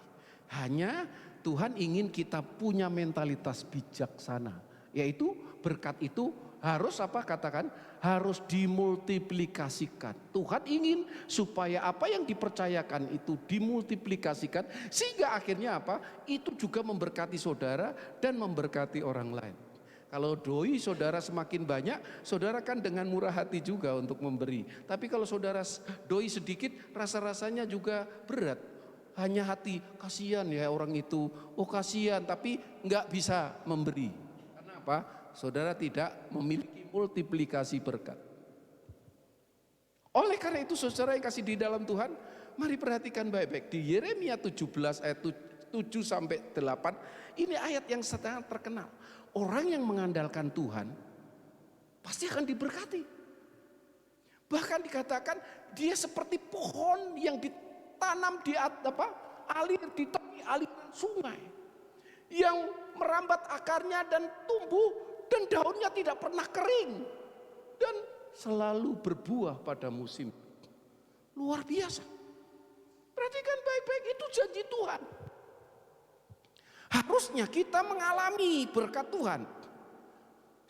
B: Hanya Tuhan ingin kita punya mentalitas bijaksana, yaitu berkat itu harus apa, katakan, harus dimultiplikasikan. Tuhan ingin supaya apa yang dipercayakan itu dimultiplikasikan, sehingga akhirnya apa, itu juga memberkati saudara dan memberkati orang lain. Kalau doi saudara semakin banyak, saudara kan dengan murah hati juga untuk memberi. Tapi kalau saudara doi sedikit, rasa-rasanya juga berat. Hanya hati, kasihan ya orang itu, oh kasihan, tapi nggak bisa memberi. Karena apa? Saudara tidak memiliki multiplikasi berkat. Oleh karena itu saudara yang kasih di dalam Tuhan, mari perhatikan baik-baik. Di Yeremia 17 ayat 7-8, ini ayat yang sangat terkenal. Orang yang mengandalkan Tuhan pasti akan diberkati. Bahkan dikatakan dia seperti pohon yang ditanam di di tepi aliran sungai, yang merambat akarnya dan tumbuh dan daunnya tidak pernah kering dan selalu berbuah pada musim. Luar biasa. Perhatikan baik-baik, itu janji Tuhan. Harusnya kita mengalami berkat Tuhan.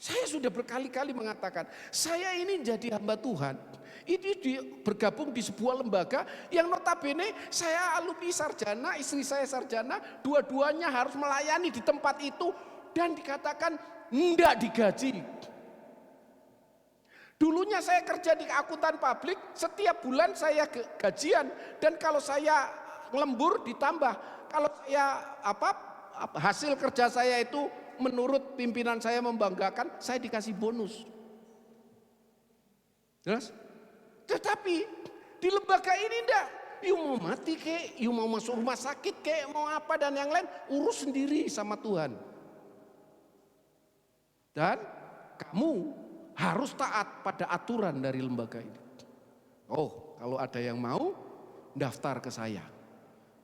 B: Saya sudah berkali-kali mengatakan, saya ini jadi hamba Tuhan. Ini bergabung di sebuah lembaga yang notabene saya alumni sarjana, istri saya sarjana, dua-duanya harus melayani di tempat itu dan dikatakan enggak digaji. Dulunya saya kerja di akuntan publik, setiap bulan saya gajian dan kalau saya lembur ditambah. Kalau saya hasil kerja saya itu menurut pimpinan saya membanggakan, saya dikasih bonus. Jelas? Tetapi di lembaga ini enggak. You mau mati kek, you mau masuk rumah sakit kek, mau apa dan yang lain, urus sendiri sama Tuhan. Dan kamu harus taat pada aturan dari lembaga ini. Oh, kalau ada yang mau, daftar ke saya.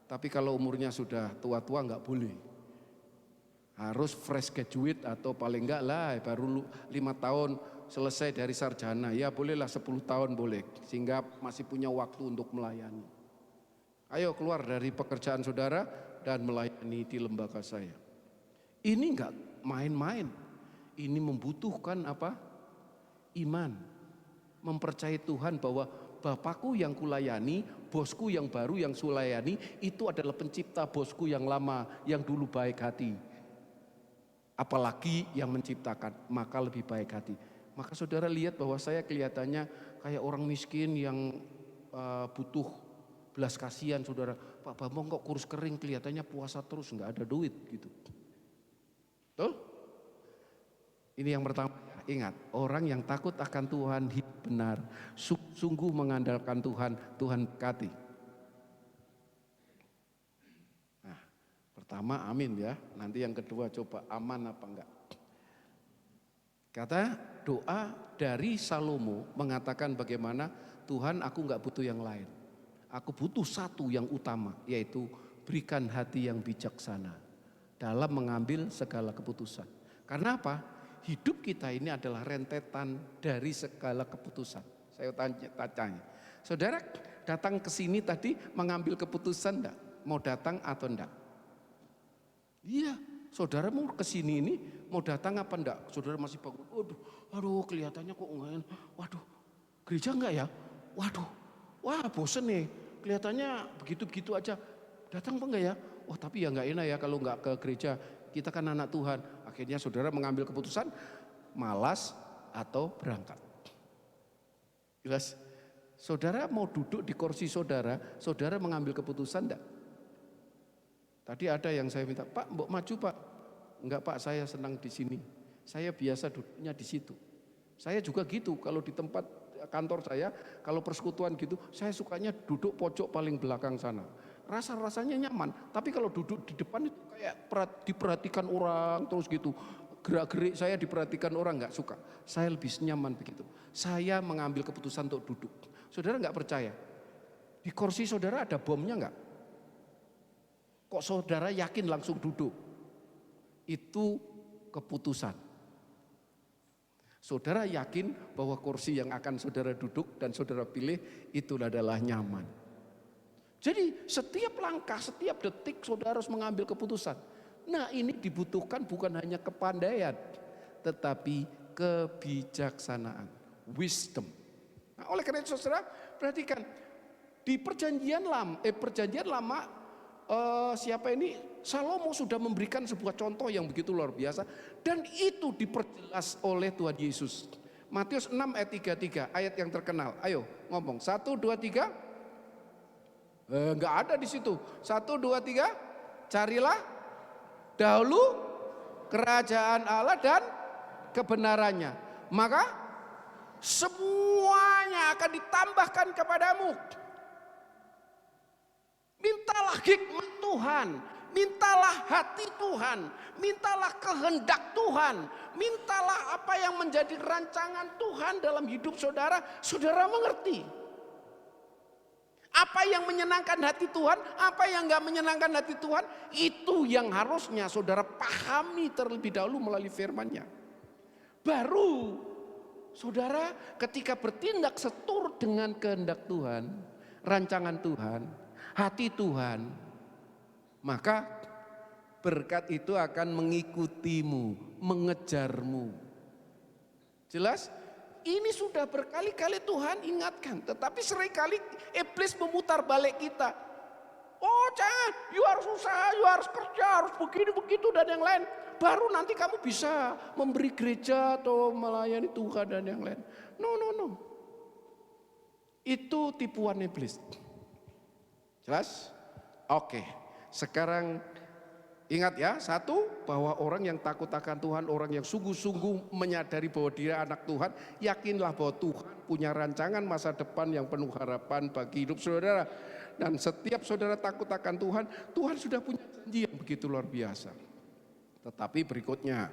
B: Tapi kalau umurnya sudah tua-tua enggak boleh. Harus fresh graduate atau paling enggak lah baru 5 tahun selesai dari sarjana. Ya bolehlah 10 tahun boleh, sehingga masih punya waktu untuk melayani. Ayo keluar dari pekerjaan saudara dan melayani di lembaga saya. Ini enggak main-main. Ini membutuhkan apa? Iman. mempercayai Tuhan bahwa Bapakku yang kulayani, bosku yang baru yang sulayani, itu adalah pencipta bosku yang lama, yang dulu baik hati. Apalagi yang menciptakan, maka lebih baik hati. Maka saudara lihat bahwa saya kelihatannya kayak orang miskin yang butuh belas kasihan saudara. Pak Bambang kok kurus kering, kelihatannya puasa terus, nggak ada duit gitu. Betul? Ini yang pertama, ingat, orang yang takut akan Tuhan hidup benar, sungguh mengandalkan Tuhan, Tuhan berkati. Nah, pertama amin ya, nanti yang kedua coba aman apa enggak. Kata doa dari Salomo mengatakan bagaimana Tuhan aku enggak butuh yang lain. Aku butuh satu yang utama, yaitu berikan hati yang bijaksana dalam mengambil segala keputusan. Karena apa? Hidup kita ini adalah rentetan dari segala keputusan. Saya tanya, saudara datang ke sini tadi mengambil keputusan enggak? Mau datang atau enggak? Iya, saudara mau ke sini ini mau datang apa enggak? Saudara masih bangun, aduh kelihatannya kok enggak, waduh gereja enggak ya? Waduh, wah bosen nih, kelihatannya begitu-begitu aja. Datang apa enggak ya? Wah tapi ya enggak enak ya kalau enggak ke gereja, kita kan anak Tuhan. Akhirnya saudara mengambil keputusan malas atau berangkat. Jelas? Saudara mau duduk di kursi saudara, saudara mengambil keputusan enggak? Tadi ada yang saya minta, Pak, mbok maju Pak. Enggak Pak, saya senang di sini. Saya biasa duduknya di situ. Saya juga gitu, kalau di tempat kantor saya, kalau persekutuan gitu, saya sukanya duduk pojok paling belakang sana. Rasanya nyaman, tapi kalau duduk di depan itu kayak diperhatikan orang terus gitu. Gerak-gerik saya diperhatikan orang, nggak suka. Saya lebih nyaman begitu. Saya mengambil keputusan untuk duduk. Saudara nggak percaya? Di kursi saudara ada bomnya nggak? Kok saudara yakin langsung duduk? Itu keputusan. Saudara yakin bahwa kursi yang akan saudara duduk dan saudara pilih itu adalah nyaman. Jadi setiap langkah, setiap detik saudara harus mengambil keputusan. Nah ini dibutuhkan bukan hanya kepandaian, tetapi kebijaksanaan, wisdom. Nah, oleh karena itu saudara perhatikan, di perjanjian lama, siapa ini? Salomo sudah memberikan sebuah contoh yang begitu luar biasa. Dan itu diperjelas oleh Tuhan Yesus. Matius 6 ayat 33, ayat yang terkenal. Ayo ngomong, 1, 2, 3. Enggak ada di situ. 1, 2, 3. Carilah dahulu kerajaan Allah dan kebenarannya, maka semuanya akan ditambahkan kepadamu. Mintalah hikmat Tuhan, mintalah hati Tuhan, mintalah kehendak Tuhan, mintalah apa yang menjadi rancangan Tuhan dalam hidup saudara. Saudara mengerti apa yang menyenangkan hati Tuhan, apa yang enggak menyenangkan hati Tuhan, itu yang harusnya saudara pahami terlebih dahulu melalui firman-Nya. Baru saudara ketika bertindak seturut dengan kehendak Tuhan, rancangan Tuhan, hati Tuhan, maka berkat itu akan mengikutimu, mengejarmu. Jelas? Ini sudah berkali-kali Tuhan ingatkan, tetapi seringkali iblis memutar balik kita. Oh jangan, you harus usaha, you harus kerja, harus begini begitu dan yang lain. Baru nanti kamu bisa memberi gereja atau melayani Tuhan dan yang lain. No. Itu tipuan iblis. Jelas? Oke, sekarang ingat ya, satu, bahwa orang yang takut akan Tuhan, orang yang sungguh-sungguh menyadari bahwa dia anak Tuhan, yakinlah bahwa Tuhan punya rancangan masa depan yang penuh harapan bagi hidup saudara. Dan setiap saudara takut akan Tuhan, Tuhan sudah punya janji yang begitu luar biasa. Tetapi berikutnya,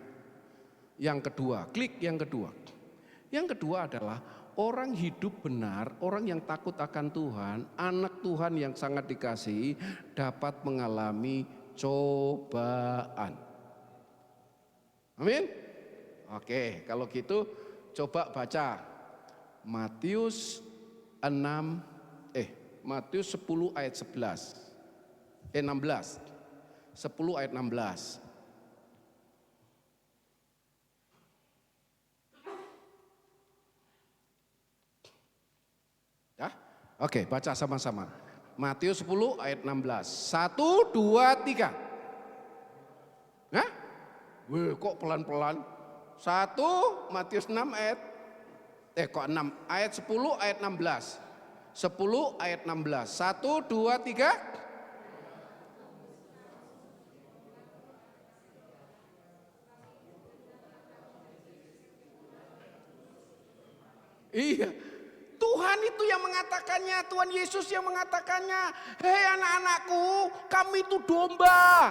B: yang kedua, klik yang kedua. Yang kedua adalah orang hidup benar, orang yang takut akan Tuhan, anak Tuhan yang sangat dikasihi, dapat mengalami cobaan. Amin. Oke, kalau gitu coba baca Matius 10 ayat 16. 10 ayat 16. Oke, baca sama-sama. Matius 10 ayat 16. 1, 2, 3. Hah? Wih, kok pelan-pelan? 1 Matius 6 ayat kok 6? Ayat 10 ayat 16. 10 ayat 16. 1, 2, 3. Iya, Tuhan itu yang mengatakannya, Tuhan Yesus yang mengatakannya. Hei anak-anakku, kamu itu domba.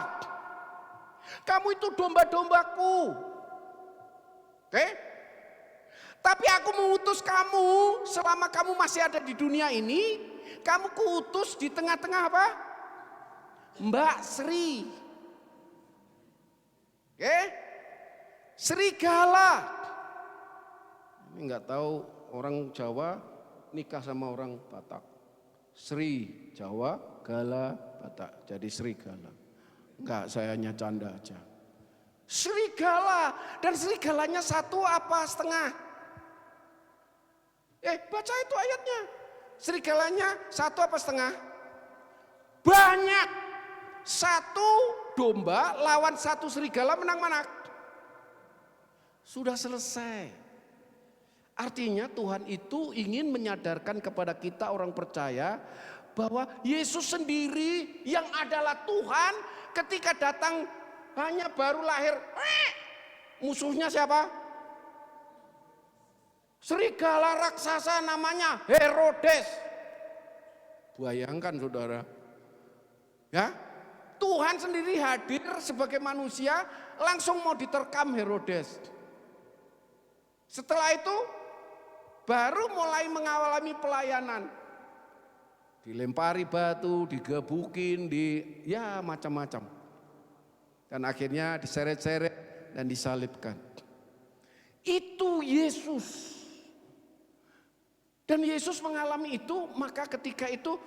B: Kamu itu domba-dombaku. Oke? Tapi aku mengutus kamu selama kamu masih ada di dunia ini. Kamu kuutus di tengah-tengah apa? Mbak Sri. Oke? Serigala. Ini nggak tahu orang Jawa nikah sama orang Batak. Sri Jawa, Gala Batak. Jadi serigala. Enggak, saya hanya canda aja. Serigala, dan serigalanya satu apa setengah? Baca itu ayatnya. Serigalanya satu apa setengah? Banyak. Satu domba lawan satu serigala, menang mana? Sudah selesai. Artinya Tuhan itu ingin menyadarkan kepada kita orang percaya bahwa Yesus sendiri yang adalah Tuhan ketika datang hanya baru lahir. Musuhnya siapa? Serigala raksasa namanya Herodes. Bayangkan saudara. Ya, Tuhan sendiri hadir sebagai manusia, langsung mau diterkam Herodes. Setelah itu baru mulai mengalami pelayanan. Dilempari batu, digebukin, ya macam-macam. Dan akhirnya diseret-seret dan disalibkan. Itu Yesus. Dan Yesus mengalami itu, maka ketika itu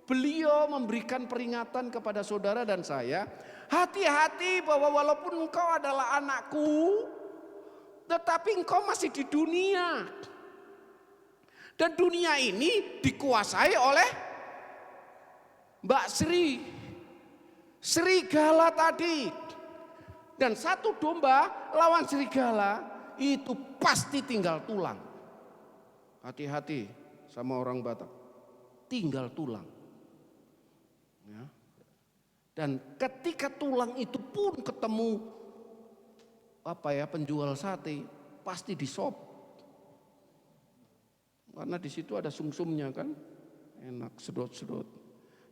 B: beliau memberikan peringatan kepada saudara dan saya. Hati-hati bahwa walaupun engkau adalah anakku, tetapi engkau masih di dunia. Dan dunia ini dikuasai oleh Mbak Sri. Serigala tadi. Dan satu domba lawan serigala itu pasti tinggal tulang. Hati-hati sama orang Batak. Tinggal tulang. Ya. Dan ketika tulang itu pun ketemu penjual sate, pasti disop. Karena di situ ada sumsumnya kan, enak sedot-sedot.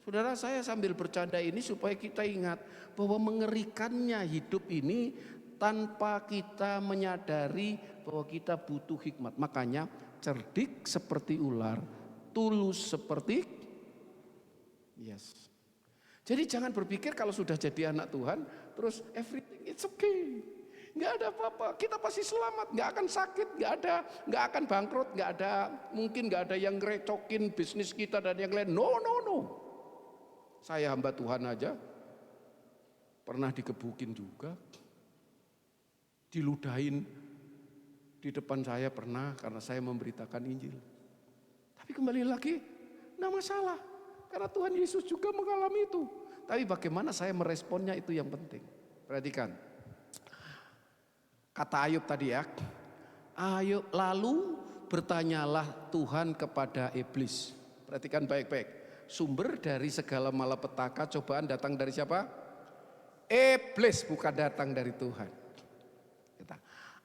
B: Saudara, saya sambil bercanda ini supaya kita ingat bahwa mengerikannya hidup ini tanpa kita menyadari bahwa kita butuh hikmat. Makanya cerdik seperti ular, tulus seperti yes. Jadi jangan berpikir kalau sudah jadi anak Tuhan terus everything it's okay. Nggak ada apa-apa, kita pasti selamat, nggak akan sakit, nggak akan bangkrut, mungkin nggak ada yang ngerecokin bisnis kita dan yang lain. No. Saya hamba Tuhan aja pernah digebukin juga, diludahin di depan saya pernah karena saya memberitakan Injil. Tapi kembali lagi, nggak masalah, karena Tuhan Yesus juga mengalami itu. Tapi bagaimana saya meresponnya itu yang penting. Perhatikan. Kata Ayub tadi ya, Ayub lalu bertanyalah Tuhan kepada iblis. Perhatikan baik-baik. Sumber dari segala malapetaka cobaan datang dari siapa? Iblis, bukan datang dari Tuhan.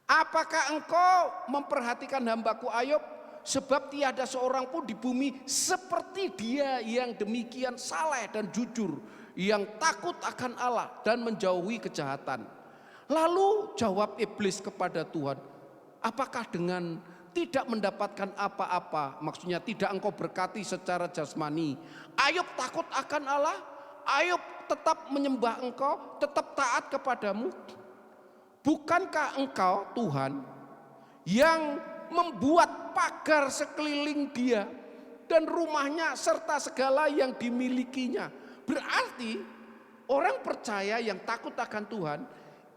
B: Apakah engkau memperhatikan hambaku Ayub? Sebab tiada seorang pun di bumi seperti dia yang demikian saleh dan jujur, yang takut akan Allah dan menjauhi kejahatan. Lalu jawab iblis kepada Tuhan, apakah dengan tidak mendapatkan apa-apa, maksudnya tidak engkau berkati secara jasmani, Ayub takut akan Allah, Ayub tetap menyembah engkau, tetap taat kepadamu? Bukankah engkau Tuhan yang membuat pagar sekeliling dia dan rumahnya serta segala yang dimilikinya? Berarti orang percaya yang takut akan Tuhan,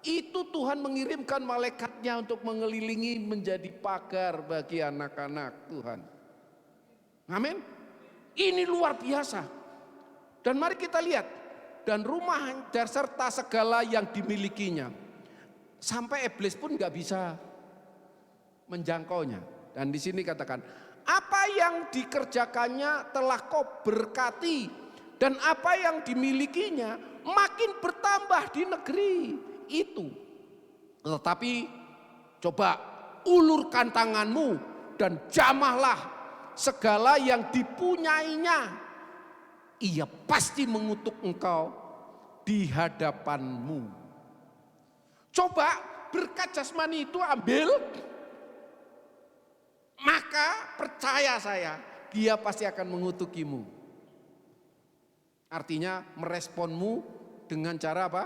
B: itu Tuhan mengirimkan malaikatnya untuk mengelilingi menjadi pagar bagi anak-anak Tuhan. Amin. Ini luar biasa. Dan mari kita lihat. Dan rumah dan serta segala yang dimilikinya. Sampai iblis pun nggak bisa menjangkaunya. Dan di sini katakan, apa yang dikerjakannya telah kau berkati, dan apa yang dimilikinya makin bertambah di negeri itu. Tetapi coba ulurkan tanganmu dan jamahlah segala yang dipunyainya. Ia pasti mengutuk engkau di hadapanmu. Coba berkat jasmani itu ambil, maka percaya saya, dia pasti akan mengutukimu. Artinya meresponmu dengan cara apa?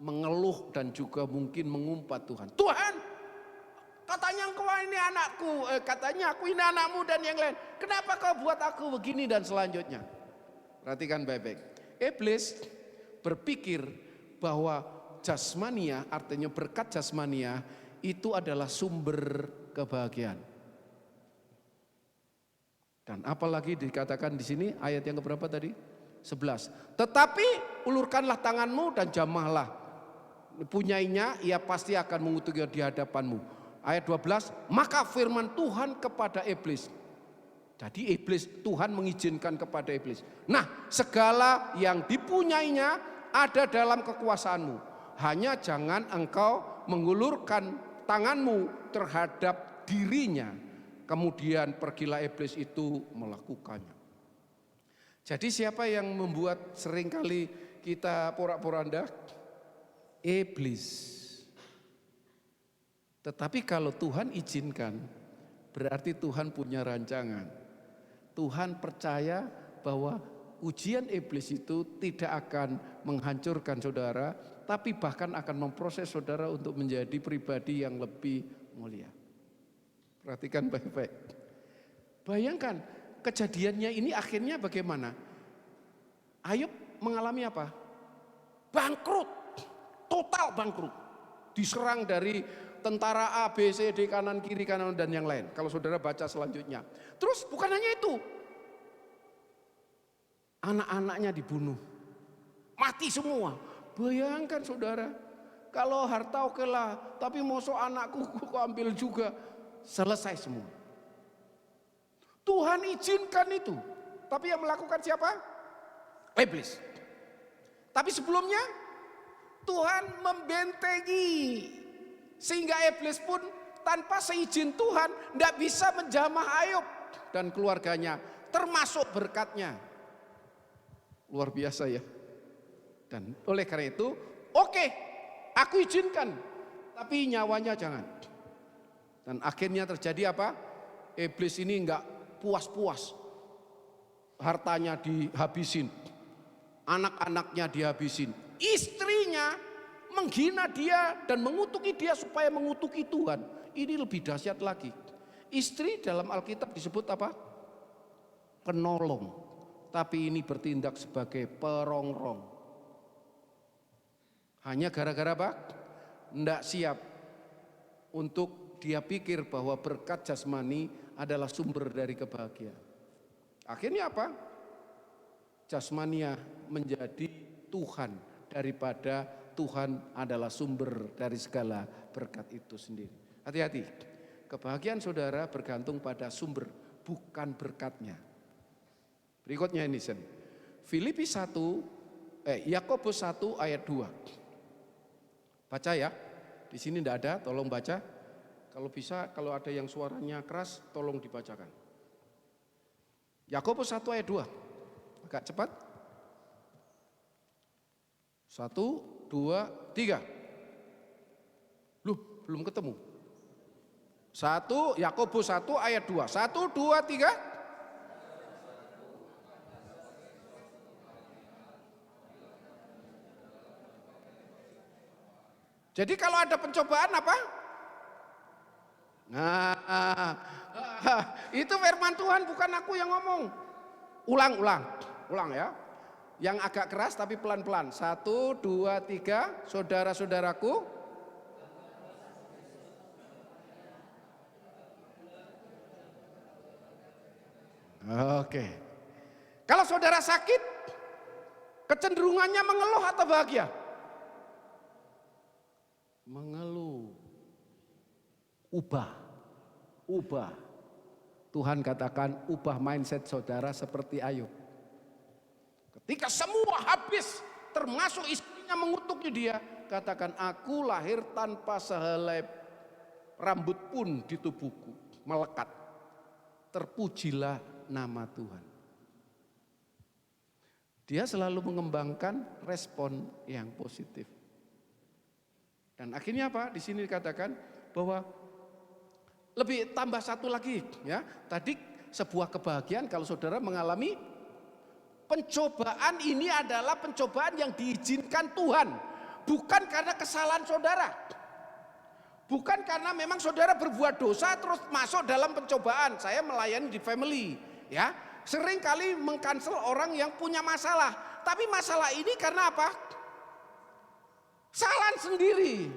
B: Mengeluh dan juga mungkin mengumpat Tuhan. Tuhan, katanya engkau ini anakku, katanya aku ini anakmu dan yang lain. Kenapa kau buat aku begini dan selanjutnya? Perhatikan baik-baik. Iblis berpikir bahwa jasmania, artinya berkat jasmania, itu adalah sumber kebahagiaan. Dan apalagi dikatakan di sini ayat yang keberapa tadi? 11. Tetapi ulurkanlah tanganmu dan jamahlah. Punyainya, ia pasti akan mengutuki di hadapanmu. Ayat 12, maka firman Tuhan kepada iblis. Jadi iblis, Tuhan mengizinkan kepada iblis. Nah, segala yang dipunyainya ada dalam kekuasaanmu. Hanya jangan engkau mengulurkan tanganmu terhadap dirinya. Kemudian pergilah iblis itu melakukannya. Jadi siapa yang membuat seringkali kita porak-poranda? Iblis. Tetapi kalau Tuhan izinkan, berarti Tuhan punya rancangan. Tuhan percaya bahwa ujian iblis itu tidak akan menghancurkan saudara, tapi bahkan akan memproses saudara untuk menjadi pribadi yang lebih mulia. Perhatikan baik-baik. Bayangkan kejadiannya ini akhirnya bagaimana? Ayub mengalami apa? Bangkrut, total bangkrut. Diserang dari tentara A, B, C, D, kanan, kiri, kanan, dan yang lain. Kalau saudara baca selanjutnya. Terus bukan hanya itu. Anak-anaknya dibunuh. Mati semua. Bayangkan saudara. Kalau harta oke lah. Tapi mosok anakku kok ambil juga. Selesai semua. Tuhan izinkan itu. Tapi yang melakukan siapa? Iblis. Tapi sebelumnya Tuhan membentengi. Sehingga iblis pun tanpa seizin Tuhan tidak bisa menjamah Ayub dan keluarganya, termasuk berkatnya. Luar biasa ya. Dan oleh karena itu, oke, aku izinkan, tapi nyawanya jangan. Dan akhirnya terjadi apa? Iblis ini enggak puas-puas. Hartanya dihabisin, anak-anaknya dihabisin, istrinya menghina dia dan mengutuki dia supaya mengutuki Tuhan. Ini lebih dahsyat lagi. Istri dalam Alkitab disebut apa? Penolong. Tapi ini bertindak sebagai perongrong. Hanya gara-gara apa? Tidak siap untuk dia pikir bahwa berkat jasmani adalah sumber dari kebahagiaan. Akhirnya apa? Jasmania menjadi Tuhan daripada Tuhan adalah sumber dari segala berkat itu sendiri. Hati-hati, kebahagiaan saudara bergantung pada sumber, bukan berkatnya. Berikutnya ini, Filipi 1, Yakobus 1 ayat 2. Baca ya, di sini tidak ada, tolong baca. Kalau bisa, kalau ada yang suaranya keras, tolong dibacakan. Yakobus 1 ayat 2, agak cepat. 1, 2, 3. Loh, belum ketemu. 1, Yakobus 1 ayat 2. 1, 2, 3. Jadi kalau ada pencobaan apa? Nah, itu firman Tuhan, bukan aku yang ngomong. Ulang ya. Yang agak keras tapi pelan-pelan. 1, 2, 3, saudara-saudaraku. Oke. Kalau saudara sakit, kecenderungannya mengeluh atau bahagia? Mengeluh. Ubah. Tuhan katakan ubah mindset saudara seperti Ayub. Ketika semua habis, termasuk istrinya mengutuknya dia, katakan aku lahir tanpa sehelai rambut pun di tubuhku, melekat. Terpujilah nama Tuhan. Dia selalu mengembangkan respon yang positif. Dan akhirnya apa? Di sini dikatakan bahwa lebih tambah satu lagi, ya. Tadi sebuah kebahagiaan kalau saudara mengalami pencobaan. Ini adalah pencobaan yang diizinkan Tuhan, bukan karena kesalahan saudara. Bukan karena memang saudara berbuat dosa terus masuk dalam pencobaan. Saya melayani di family, ya. Sering kali mengcancel orang yang punya masalah. Tapi masalah ini karena apa? Kesalahan sendiri.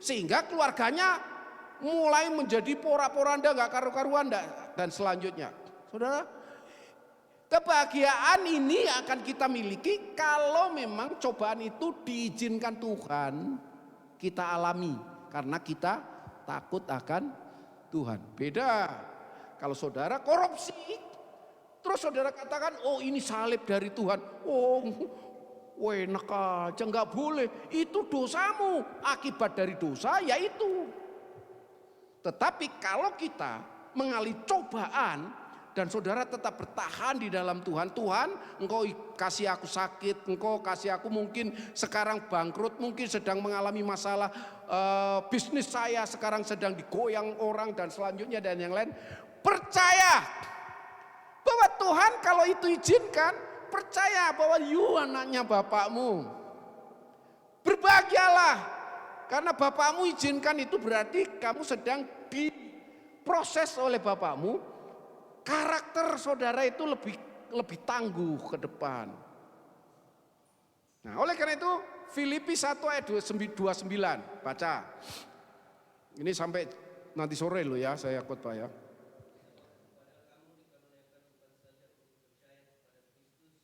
B: Sehingga keluarganya mulai menjadi porak-poranda, gak karu-karuan dan selanjutnya. Saudara, kebahagiaan ini akan kita miliki kalau memang cobaan itu diizinkan Tuhan kita alami. Karena kita takut akan Tuhan. Beda kalau saudara korupsi, terus saudara katakan, oh ini salib dari Tuhan. Oh enak aja, nggak boleh. Itu dosamu, akibat dari dosa yaitu. Tetapi kalau kita mengalami cobaan dan saudara tetap bertahan di dalam Tuhan. Tuhan, engkau kasih aku sakit, engkau kasih aku mungkin sekarang bangkrut, mungkin sedang mengalami masalah bisnis saya sekarang sedang digoyang orang dan selanjutnya dan yang lain. Percaya bahwa Tuhan kalau itu izinkan, percaya bahwa you anaknya Bapakmu. Berbahagialah. Karena Bapakmu izinkan itu berarti kamu sedang diproses oleh Bapakmu. Karakter saudara itu lebih tangguh ke depan. Nah, oleh karena itu Filipi 1 ayat 29 baca. Ini sampai nanti sore loh ya saya khotbah ya.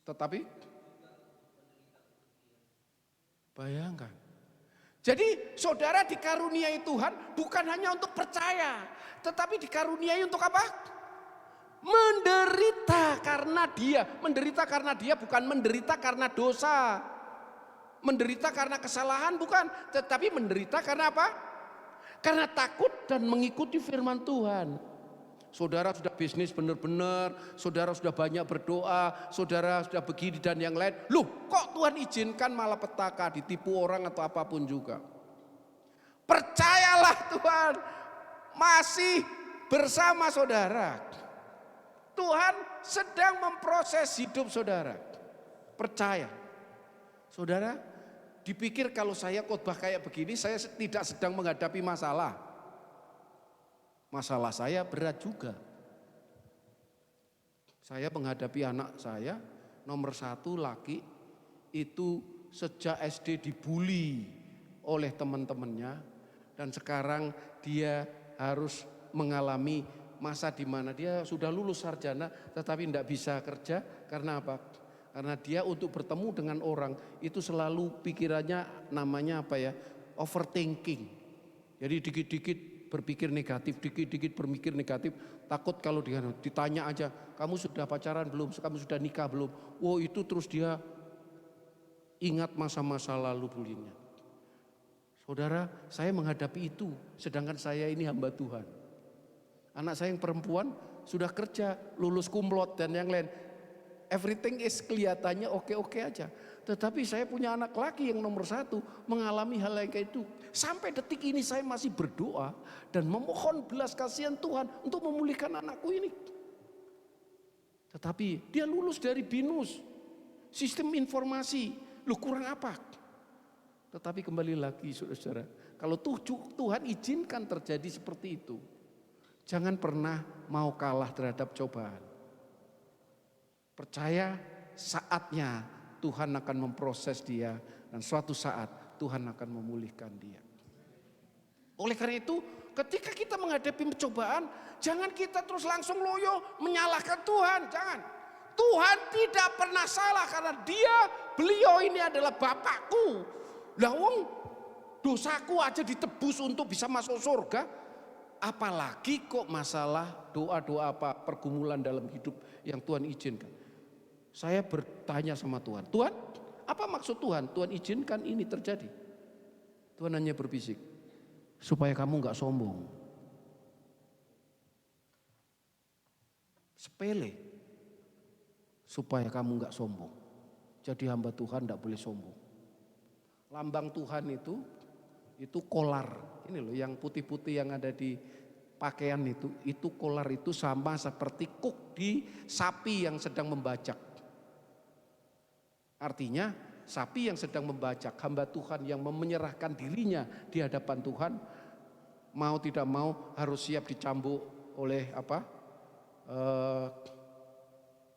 B: Tetapi bayangkan. Jadi saudara dikaruniai Tuhan bukan hanya untuk percaya, tetapi dikaruniai untuk apa? Menderita karena dia. Menderita karena dia bukan menderita karena dosa. Menderita karena kesalahan bukan, tetapi menderita karena apa? Karena takut dan mengikuti firman Tuhan. Saudara sudah bisnis benar-benar, saudara sudah banyak berdoa, saudara sudah begini dan yang lain. Loh, kok Tuhan izinkan malapetaka, ditipu orang atau apapun juga. Percayalah Tuhan masih bersama saudara. Tuhan sedang memproses hidup saudara. Percaya. Saudara, dipikir kalau saya khotbah kayak begini, saya tidak sedang menghadapi masalah. Masalah saya berat juga. Saya menghadapi anak saya, nomor 1 laki, itu sejak SD dibully oleh teman-temannya. Dan sekarang dia harus mengalami masa di mana dia sudah lulus sarjana tetapi tidak bisa kerja. Karena apa? Karena dia untuk bertemu dengan orang itu selalu pikirannya namanya apa ya? Overthinking. Jadi dikit-dikit berpikir negatif, dikit-dikit berpikir negatif. Takut kalau dia ditanya aja, kamu sudah pacaran belum? Kamu sudah nikah belum? Wow, itu terus dia ingat masa-masa lalu bullyingnya. Saudara, saya menghadapi itu, sedangkan saya ini hamba Tuhan. Anak saya yang perempuan sudah kerja, lulus kumlot dan yang lain. Everything is kelihatannya oke-oke aja. Tetapi saya punya anak laki yang nomor 1 mengalami hal yang kayak itu. Sampai detik ini saya masih berdoa dan memohon belas kasihan Tuhan untuk memulihkan anakku ini. Tetapi dia lulus dari BINUS, sistem informasi. Lu kurang apa? Tetapi kembali lagi saudara, kalau Tuhan izinkan terjadi seperti itu, jangan pernah mau kalah terhadap cobaan. Percaya saatnya Tuhan akan memproses dia dan suatu saat Tuhan akan memulihkan dia. Oleh karena itu, ketika kita menghadapi pencobaan, jangan kita terus langsung loyo menyalahkan Tuhan, jangan. Tuhan tidak pernah salah karena beliau ini adalah Bapakku. Lah wong dosaku aja ditebus untuk bisa masuk surga. Apalagi kok masalah doa-doa apa, pergumulan dalam hidup yang Tuhan izinkan. Saya bertanya sama Tuhan, Tuhan, apa maksud Tuhan? Tuhan izinkan ini terjadi. Tuhan hanya berbisik, supaya kamu gak sombong. Sepele. Supaya kamu gak sombong. Jadi hamba Tuhan gak boleh sombong. Lambang Tuhan itu kolar. Ini loh yang putih-putih yang ada di pakaian itu kolar itu sama seperti kuk di sapi yang sedang membajak. Artinya sapi yang sedang membajak, hamba Tuhan yang menyerahkan dirinya di hadapan Tuhan, mau tidak mau harus siap dicambuk oleh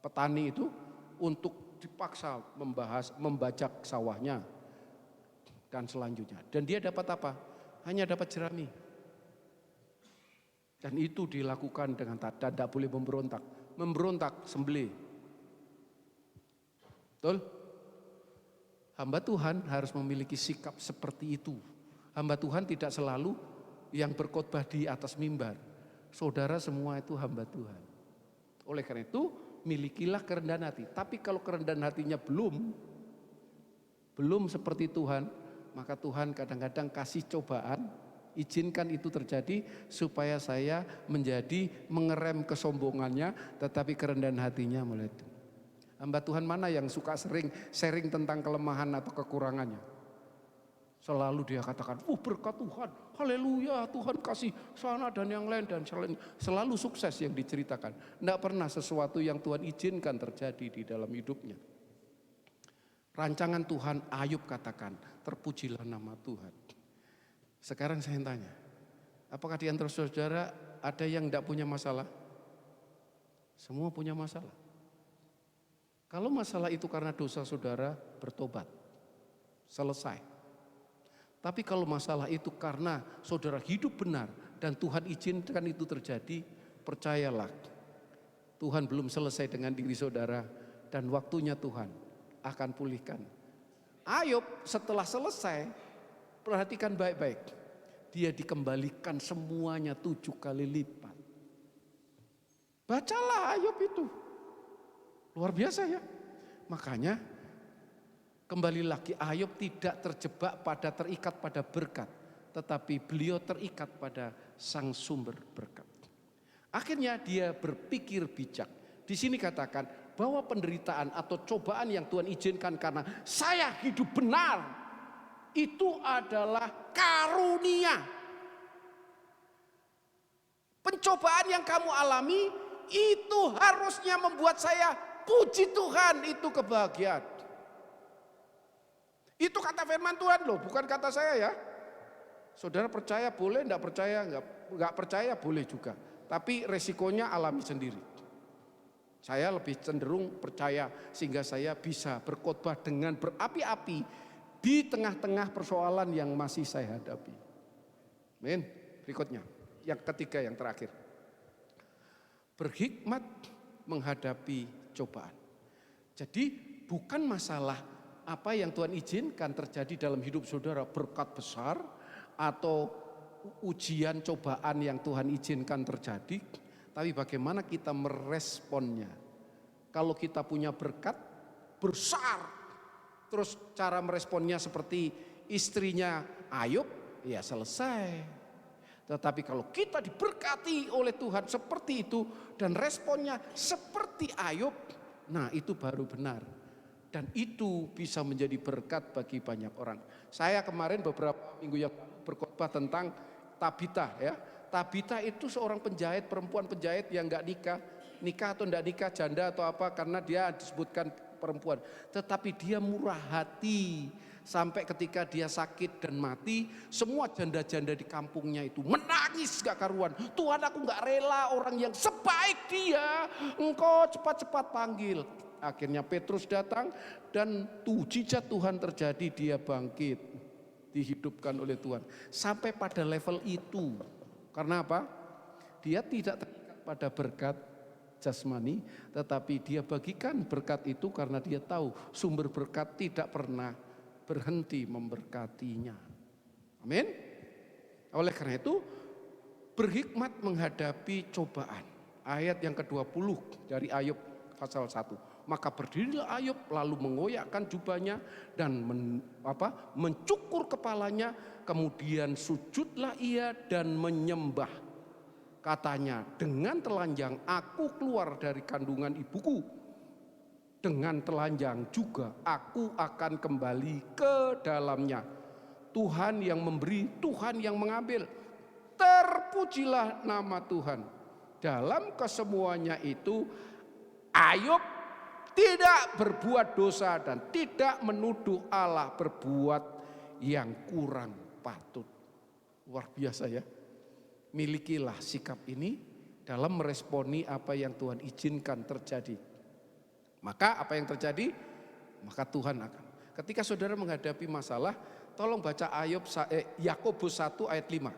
B: petani itu untuk dipaksa membajak sawahnya dan selanjutnya. Dan dia dapat apa? Hanya dapat jerami. Dan itu dilakukan dengan tidak boleh memberontak. Memberontak sembelih. Betul? Hamba Tuhan harus memiliki sikap seperti itu. Hamba Tuhan tidak selalu yang berkhotbah di atas mimbar. Saudara semua itu hamba Tuhan. Oleh karena itu, milikilah kerendahan hati. Tapi kalau kerendahan hatinya belum seperti Tuhan, maka Tuhan kadang-kadang kasih cobaan, izinkan itu terjadi supaya saya menjadi mengerem kesombongannya, tetapi kerendahan hatinya meletus. Hamba Tuhan mana yang suka sering sharing tentang kelemahan atau kekurangannya? Selalu dia katakan, berkat Tuhan, haleluya, Tuhan kasih sana dan yang lain dan selalu sukses yang diceritakan. Tidak pernah sesuatu yang Tuhan izinkan terjadi di dalam hidupnya. Rancangan Tuhan, Ayub katakan, terpujilah nama Tuhan. Sekarang saya tanya, apakah di antara saudara ada yang tidak punya masalah? Semua punya masalah. Kalau masalah itu karena dosa saudara, bertobat, selesai. Tapi kalau masalah itu karena saudara hidup benar dan Tuhan izinkan itu terjadi, percayalah Tuhan belum selesai dengan diri saudara dan waktunya Tuhan akan pulihkan. Ayub setelah selesai, perhatikan baik-baik, dia dikembalikan semuanya 7 kali lipat. Bacalah Ayub itu, luar biasa ya. Makanya kembali lagi Ayub tidak terikat pada berkat, tetapi beliau terikat pada sang sumber berkat. Akhirnya dia berpikir bijak. Di sini katakan bahwa penderitaan atau cobaan yang Tuhan izinkan karena saya hidup benar, itu adalah karunia. Pencobaan yang kamu alami itu harusnya membuat saya puji Tuhan, itu kebahagiaan. Itu kata firman Tuhan loh, bukan kata saya ya. Saudara percaya boleh, enggak percaya enggak percaya boleh juga. Tapi resikonya alami sendiri. Saya lebih cenderung percaya sehingga saya bisa berkhotbah dengan berapi-api di tengah-tengah persoalan yang masih saya hadapi. Amin. Berikutnya, yang ketiga, yang terakhir. Berhikmat menghadapi cobaan. Jadi bukan masalah apa yang Tuhan izinkan terjadi dalam hidup saudara, berkat besar atau ujian cobaan yang Tuhan izinkan terjadi, tapi bagaimana kita meresponnya. Kalau kita punya berkat besar, terus cara meresponnya seperti istrinya Ayub, ya selesai. Tetapi kalau kita diberkati oleh Tuhan seperti itu dan responnya seperti Ayub, nah itu baru benar. Dan itu bisa menjadi berkat bagi banyak orang. Saya kemarin beberapa minggu yang berkhotbah tentang Tabita ya. Tabita itu seorang penjahit, perempuan penjahit yang enggak nikah atau enggak nikah, janda atau apa, karena dia disebutkan perempuan. Tetapi dia murah hati. Sampai ketika dia sakit dan mati, semua janda-janda di kampungnya itu menangis gak karuan. Tuhan, aku gak rela orang yang sebaik dia, engkau cepat-cepat panggil. Akhirnya Petrus datang dan mujizat Tuhan terjadi, dia bangkit. dihidupkan oleh Tuhan. Sampai pada level itu. Karena apa? Dia tidak terikat pada berkat jasmani, tetapi dia bagikan berkat itu karena dia tahu sumber berkat tidak pernah berhenti memberkatinya. Amin. Oleh karena itu, berhikmat menghadapi cobaan. Ayat yang ke-20 dari Ayub pasal 1. Maka berdirilah Ayub lalu mengoyakkan jubahnya dan mencukur kepalanya, kemudian sujudlah ia dan menyembah. Katanya, dengan telanjang aku keluar dari kandungan ibuku, dengan telanjang juga aku akan kembali ke dalamnya. Tuhan yang memberi, Tuhan yang mengambil, terpujilah nama Tuhan. Dalam kesemuanya itu Ayub tidak berbuat dosa dan tidak menuduh Allah berbuat yang kurang patut. Luar biasa ya. Milikilah sikap ini dalam meresponi apa yang Tuhan izinkan terjadi. Maka apa yang terjadi? Maka Tuhan akan. Ketika saudara menghadapi masalah, tolong baca Yakobus 1 ayat 5.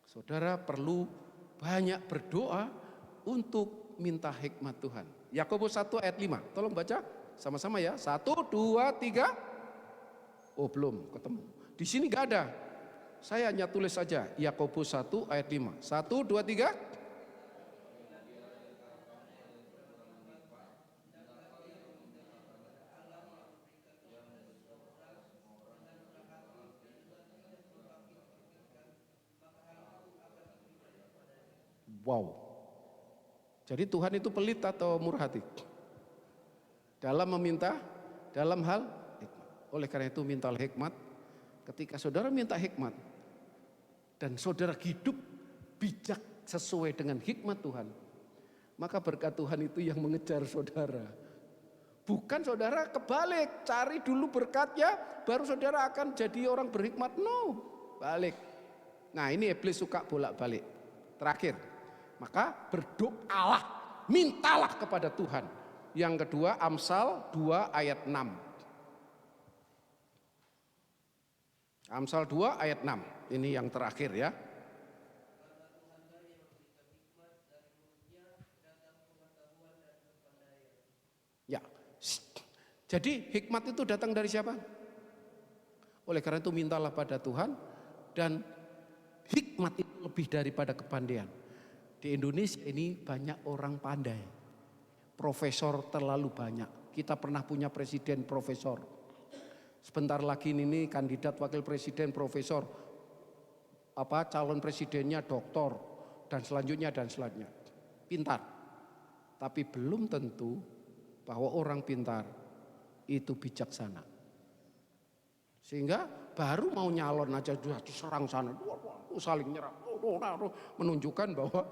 B: Saudara perlu banyak berdoa untuk minta hikmat Tuhan. Yakobus 1 ayat 5. Tolong baca sama-sama ya. 1, 2, 3. Oh belum ketemu. Di sini gak ada. Saya hanya tulis saja Yakobus 1 ayat 5. 1, 2, 3. Wow. Jadi Tuhan itu pelit atau murah hati? Dalam meminta, dalam hal hikmat. Oleh karena itu mintalah hikmat. Ketika saudara minta hikmat dan saudara hidup bijak sesuai dengan hikmat Tuhan, maka berkat Tuhan itu yang mengejar saudara. Bukan saudara kebalik, cari dulu berkatnya, baru saudara akan jadi orang berhikmat. No, balik. Nah ini iblis suka bolak-balik. Terakhir, maka berdoalah, mintalah kepada Tuhan. Yang kedua, Amsal 2 ayat 6. Amsal 2 ayat 6. Ini yang terakhir ya. Ya. Jadi hikmat itu datang dari siapa? Oleh karena itu mintalah pada Tuhan, dan hikmat itu lebih daripada kepandaian. Di Indonesia ini banyak orang pandai. Profesor terlalu banyak. Kita pernah punya presiden profesor. Sebentar lagi ini kandidat wakil presiden profesor. Calon presidennya doktor dan selanjutnya. Pintar. Tapi belum tentu bahwa orang pintar itu bijaksana. Sehingga baru mau nyalon aja diserang sana, saling nyerang, menunjukkan bahwa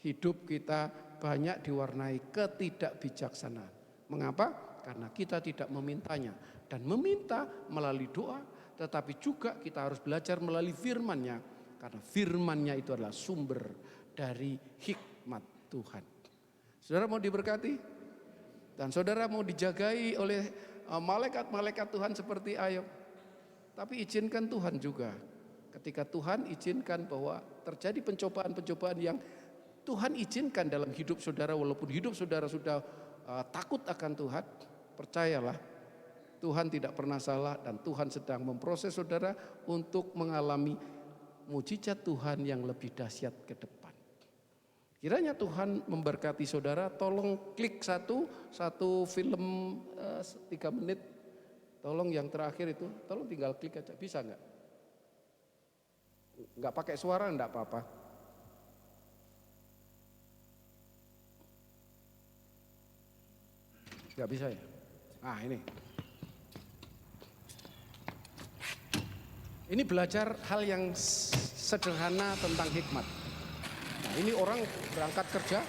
B: hidup kita banyak diwarnai ketidakbijaksanaan. Mengapa? Karena kita tidak memintanya, dan meminta melalui doa, tetapi juga kita harus belajar melalui firman-Nya, karena firman-Nya itu adalah sumber dari hikmat Tuhan. Saudara mau diberkati? Dan saudara mau dijagai oleh malaikat-malaikat Tuhan seperti Ayub. Tapi izinkan Tuhan juga. Ketika Tuhan izinkan bahwa terjadi pencobaan-pencobaan yang Tuhan izinkan dalam hidup saudara, walaupun hidup saudara sudah takut akan Tuhan, percayalah Tuhan tidak pernah salah, dan Tuhan sedang memproses saudara untuk mengalami mujizat Tuhan yang lebih dahsyat ke depan. Kiranya Tuhan memberkati saudara. Tolong klik satu film 3 menit. Tolong yang terakhir itu, tolong tinggal klik aja. Bisa nggak? Nggak pakai suara enggak apa-apa. Nggak bisa ya? Nah ini. Ini belajar hal yang sederhana tentang hikmat. Nah ini orang berangkat kerja,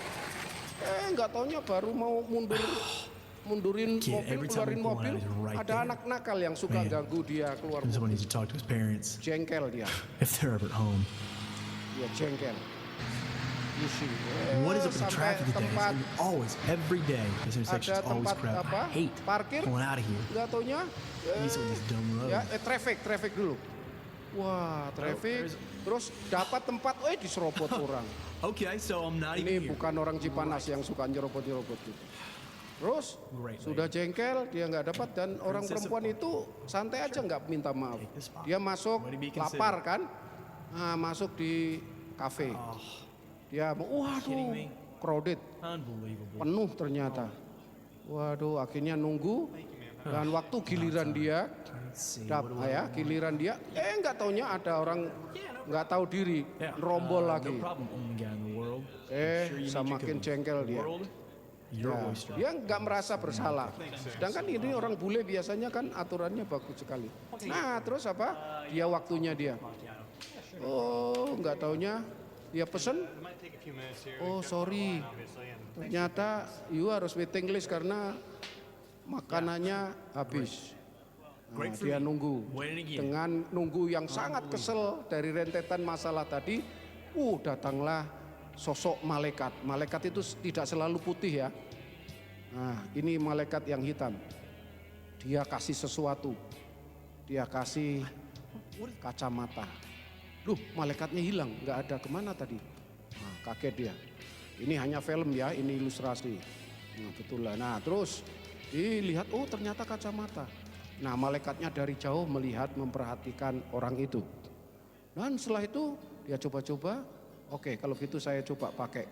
B: nggak taunya baru mau mundurin mobil, keluarin mobil, ada anak nakal yang suka ganggu dia keluar mobil. Jengkel dia.
D: If they're ever at home.
B: Dia jengkel. pusing.
D: What is up with the
B: Sampai
D: traffic today?
B: tempat
D: It's always, every day, this intersection
B: ada
D: is always
B: tempat
D: crowded.
B: apa?
D: I hate
B: Parkir.
D: pulling out of here.
B: Nggak taunya
D: These are these dumb roads.
B: ya traffic dulu. Wah, traffic. Terus dapat tempat, diserobot orang.
D: Okay, so I'm not
B: Ini
D: even here.
B: bukan orang Cipanas yang suka nyerobot-nyerobot gitu. Terus
D: Great,
B: sudah jengkel, dia nggak dapat dan orang
D: Princess of
B: perempuan itu santai aja nggak minta maaf.
D: Take this spot.
B: Dia masuk
D: What do you be
B: lapar kan, nah, masuk di kafe.
D: Oh,
B: Dia mau,
D: Kidding me?
B: crowded,
D: unbelievable.
B: penuh ternyata. Waduh, akhirnya nunggu dan waktu giliran dia,
D: Let's see, what do I
B: giliran dia, nggak taunya ada orang nggak tahu diri,
D: Yeah,
B: rombol
D: no
B: lagi.
D: problem, only guy in the world. Sure you need
B: Semakin
D: your
B: jengkel dia.
D: world, your
B: Ya,
D: oyster.
B: dia nggak merasa bersalah. Sedangkan ini orang bule biasanya kan aturannya bagus sekali. Nah terus apa? Dia waktunya dia. Oh nggak taunya dia pesen. Oh sorry. Ternyata you harus waiting list karena makanannya habis. Nah, dia nunggu. Dengan nunggu yang sangat kesel dari rentetan masalah tadi. Datanglah sosok malaikat. Malaikat itu tidak selalu putih ya. Nah, ini malaikat yang hitam. Dia kasih sesuatu. Dia kasih kacamata. Loh, malaikatnya hilang, nggak ada kemana tadi? Nah, kaget dia. Ini hanya film ya, ini ilustrasi. Nah, betul lah. Nah, terus dilihat, ternyata kacamata. Nah, malaikatnya dari jauh melihat, memperhatikan orang itu. Dan setelah itu dia coba-coba, oke kalau gitu saya coba pakai.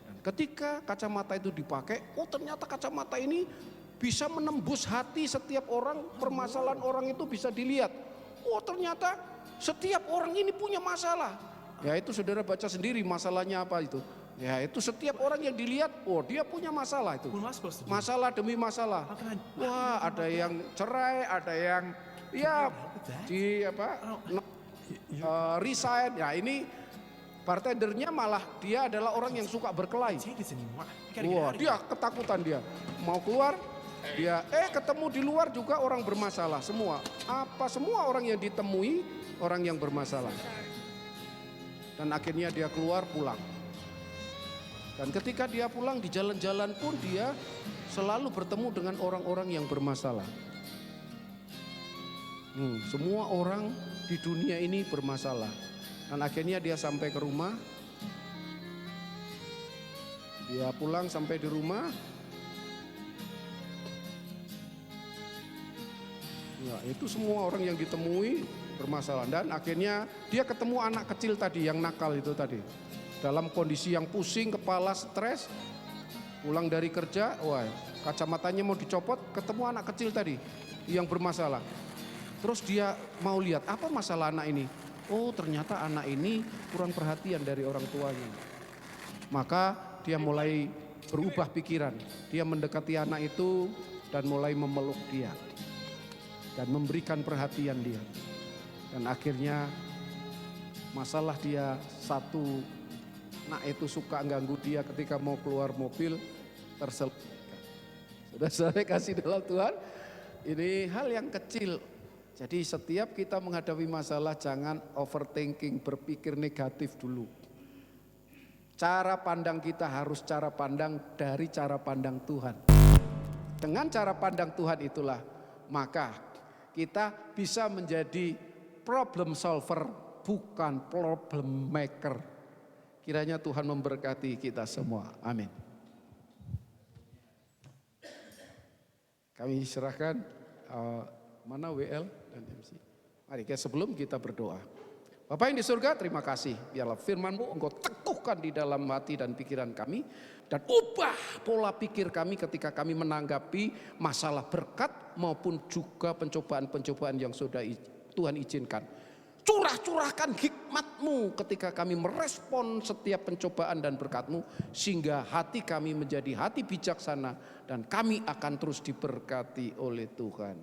B: Dan ketika kacamata itu dipakai, ternyata kacamata ini bisa menembus hati setiap orang, permasalahan orang itu bisa dilihat. Ternyata setiap orang ini punya masalah. Ya itu saudara baca sendiri masalahnya apa itu. Ya itu setiap orang yang dilihat, dia punya masalah itu.
D: What am I supposed to do?
B: Masalah demi masalah.
D: How can I-
B: Wah ada yang cerai, ada yang ya di resign. Ya ini bartendernya malah dia adalah orang yang suka berkelahi.
D: Take this anymore. I gotta get
B: Wah
D: out of
B: dia ketakutan dia. Mau keluar dia ketemu di luar juga orang bermasalah semua. Semua orang yang ditemui orang yang bermasalah. Dan akhirnya dia keluar pulang. Dan ketika dia pulang di jalan-jalan pun dia selalu bertemu dengan orang-orang yang bermasalah. Semua orang di dunia ini bermasalah. Dan akhirnya dia sampai ke rumah. Dia pulang sampai di rumah. Ya, itu semua orang yang ditemui bermasalah. Dan akhirnya dia ketemu anak kecil tadi yang nakal itu tadi. Dalam kondisi yang pusing, kepala stres, pulang dari kerja, kacamatanya mau dicopot, ketemu anak kecil tadi yang bermasalah. Terus dia mau lihat apa masalah anak ini. Ternyata anak ini kurang perhatian dari orang tuanya. Maka dia mulai berubah pikiran. Dia mendekati anak itu dan mulai memeluk dia. Dan memberikan perhatian dia. Dan akhirnya masalah dia satu, anak itu suka ganggu dia ketika mau keluar mobil terselesaikan. Saudara-saudara kasih dalam Tuhan, ini hal yang kecil. Jadi setiap kita menghadapi masalah jangan overthinking, berpikir negatif dulu. Cara pandang kita harus cara pandang dari cara pandang Tuhan. Dengan cara pandang Tuhan itulah maka kita bisa menjadi problem solver bukan problem maker. Kiranya Tuhan memberkati kita semua. Amin. Kami serahkan mana WL dan MC. Mari sebelum kita berdoa. Bapak yang di surga, terima kasih. Biarlah firman-Mu Engkau teguhkan di dalam hati dan pikiran kami. Dan ubah pola pikir kami ketika kami menanggapi masalah berkat maupun juga pencobaan-pencobaan yang sudah Tuhan izinkan. Curahkan hikmat-Mu ketika kami merespon setiap pencobaan dan berkat-Mu. Sehingga hati kami menjadi hati bijaksana dan kami akan terus diberkati oleh Tuhan.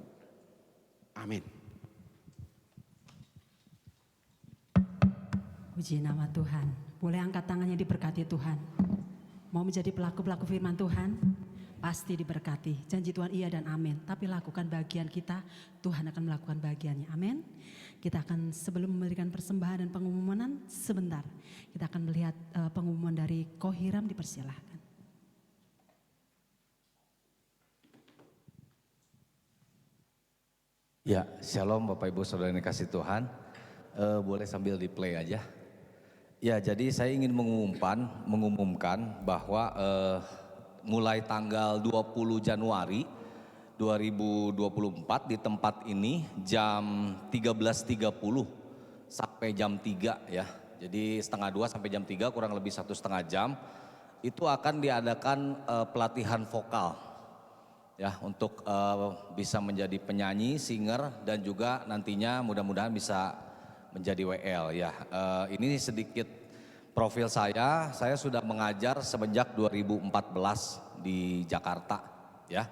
B: Amin.
A: Puji nama Tuhan. Boleh angkat tangannya diberkati Tuhan. Mau menjadi pelaku-pelaku firman Tuhan. pasti diberkati. Janji Tuhan iya dan amin. Tapi lakukan bagian kita, Tuhan akan melakukan bagiannya. Amin. Kita akan sebelum memberikan persembahan dan pengumuman sebentar. Kita akan melihat pengumuman dari Ko Hiram, dipersilahkan.
E: Ya, shalom Bapak Ibu Saudara yang dikasih Tuhan. Boleh sambil di play aja. Ya, jadi saya ingin mengumumkan bahwa mulai tanggal 20 Januari 2024 di tempat ini jam 13.30 sampai jam 3 ya. Jadi setengah 2 sampai jam 3 kurang lebih 1,5 jam. Itu akan diadakan pelatihan vokal. Ya, untuk bisa menjadi penyanyi, singer, dan juga nantinya mudah-mudahan bisa menjadi WL ya. Ini sedikit profil saya sudah mengajar semenjak 2014 di Jakarta ya.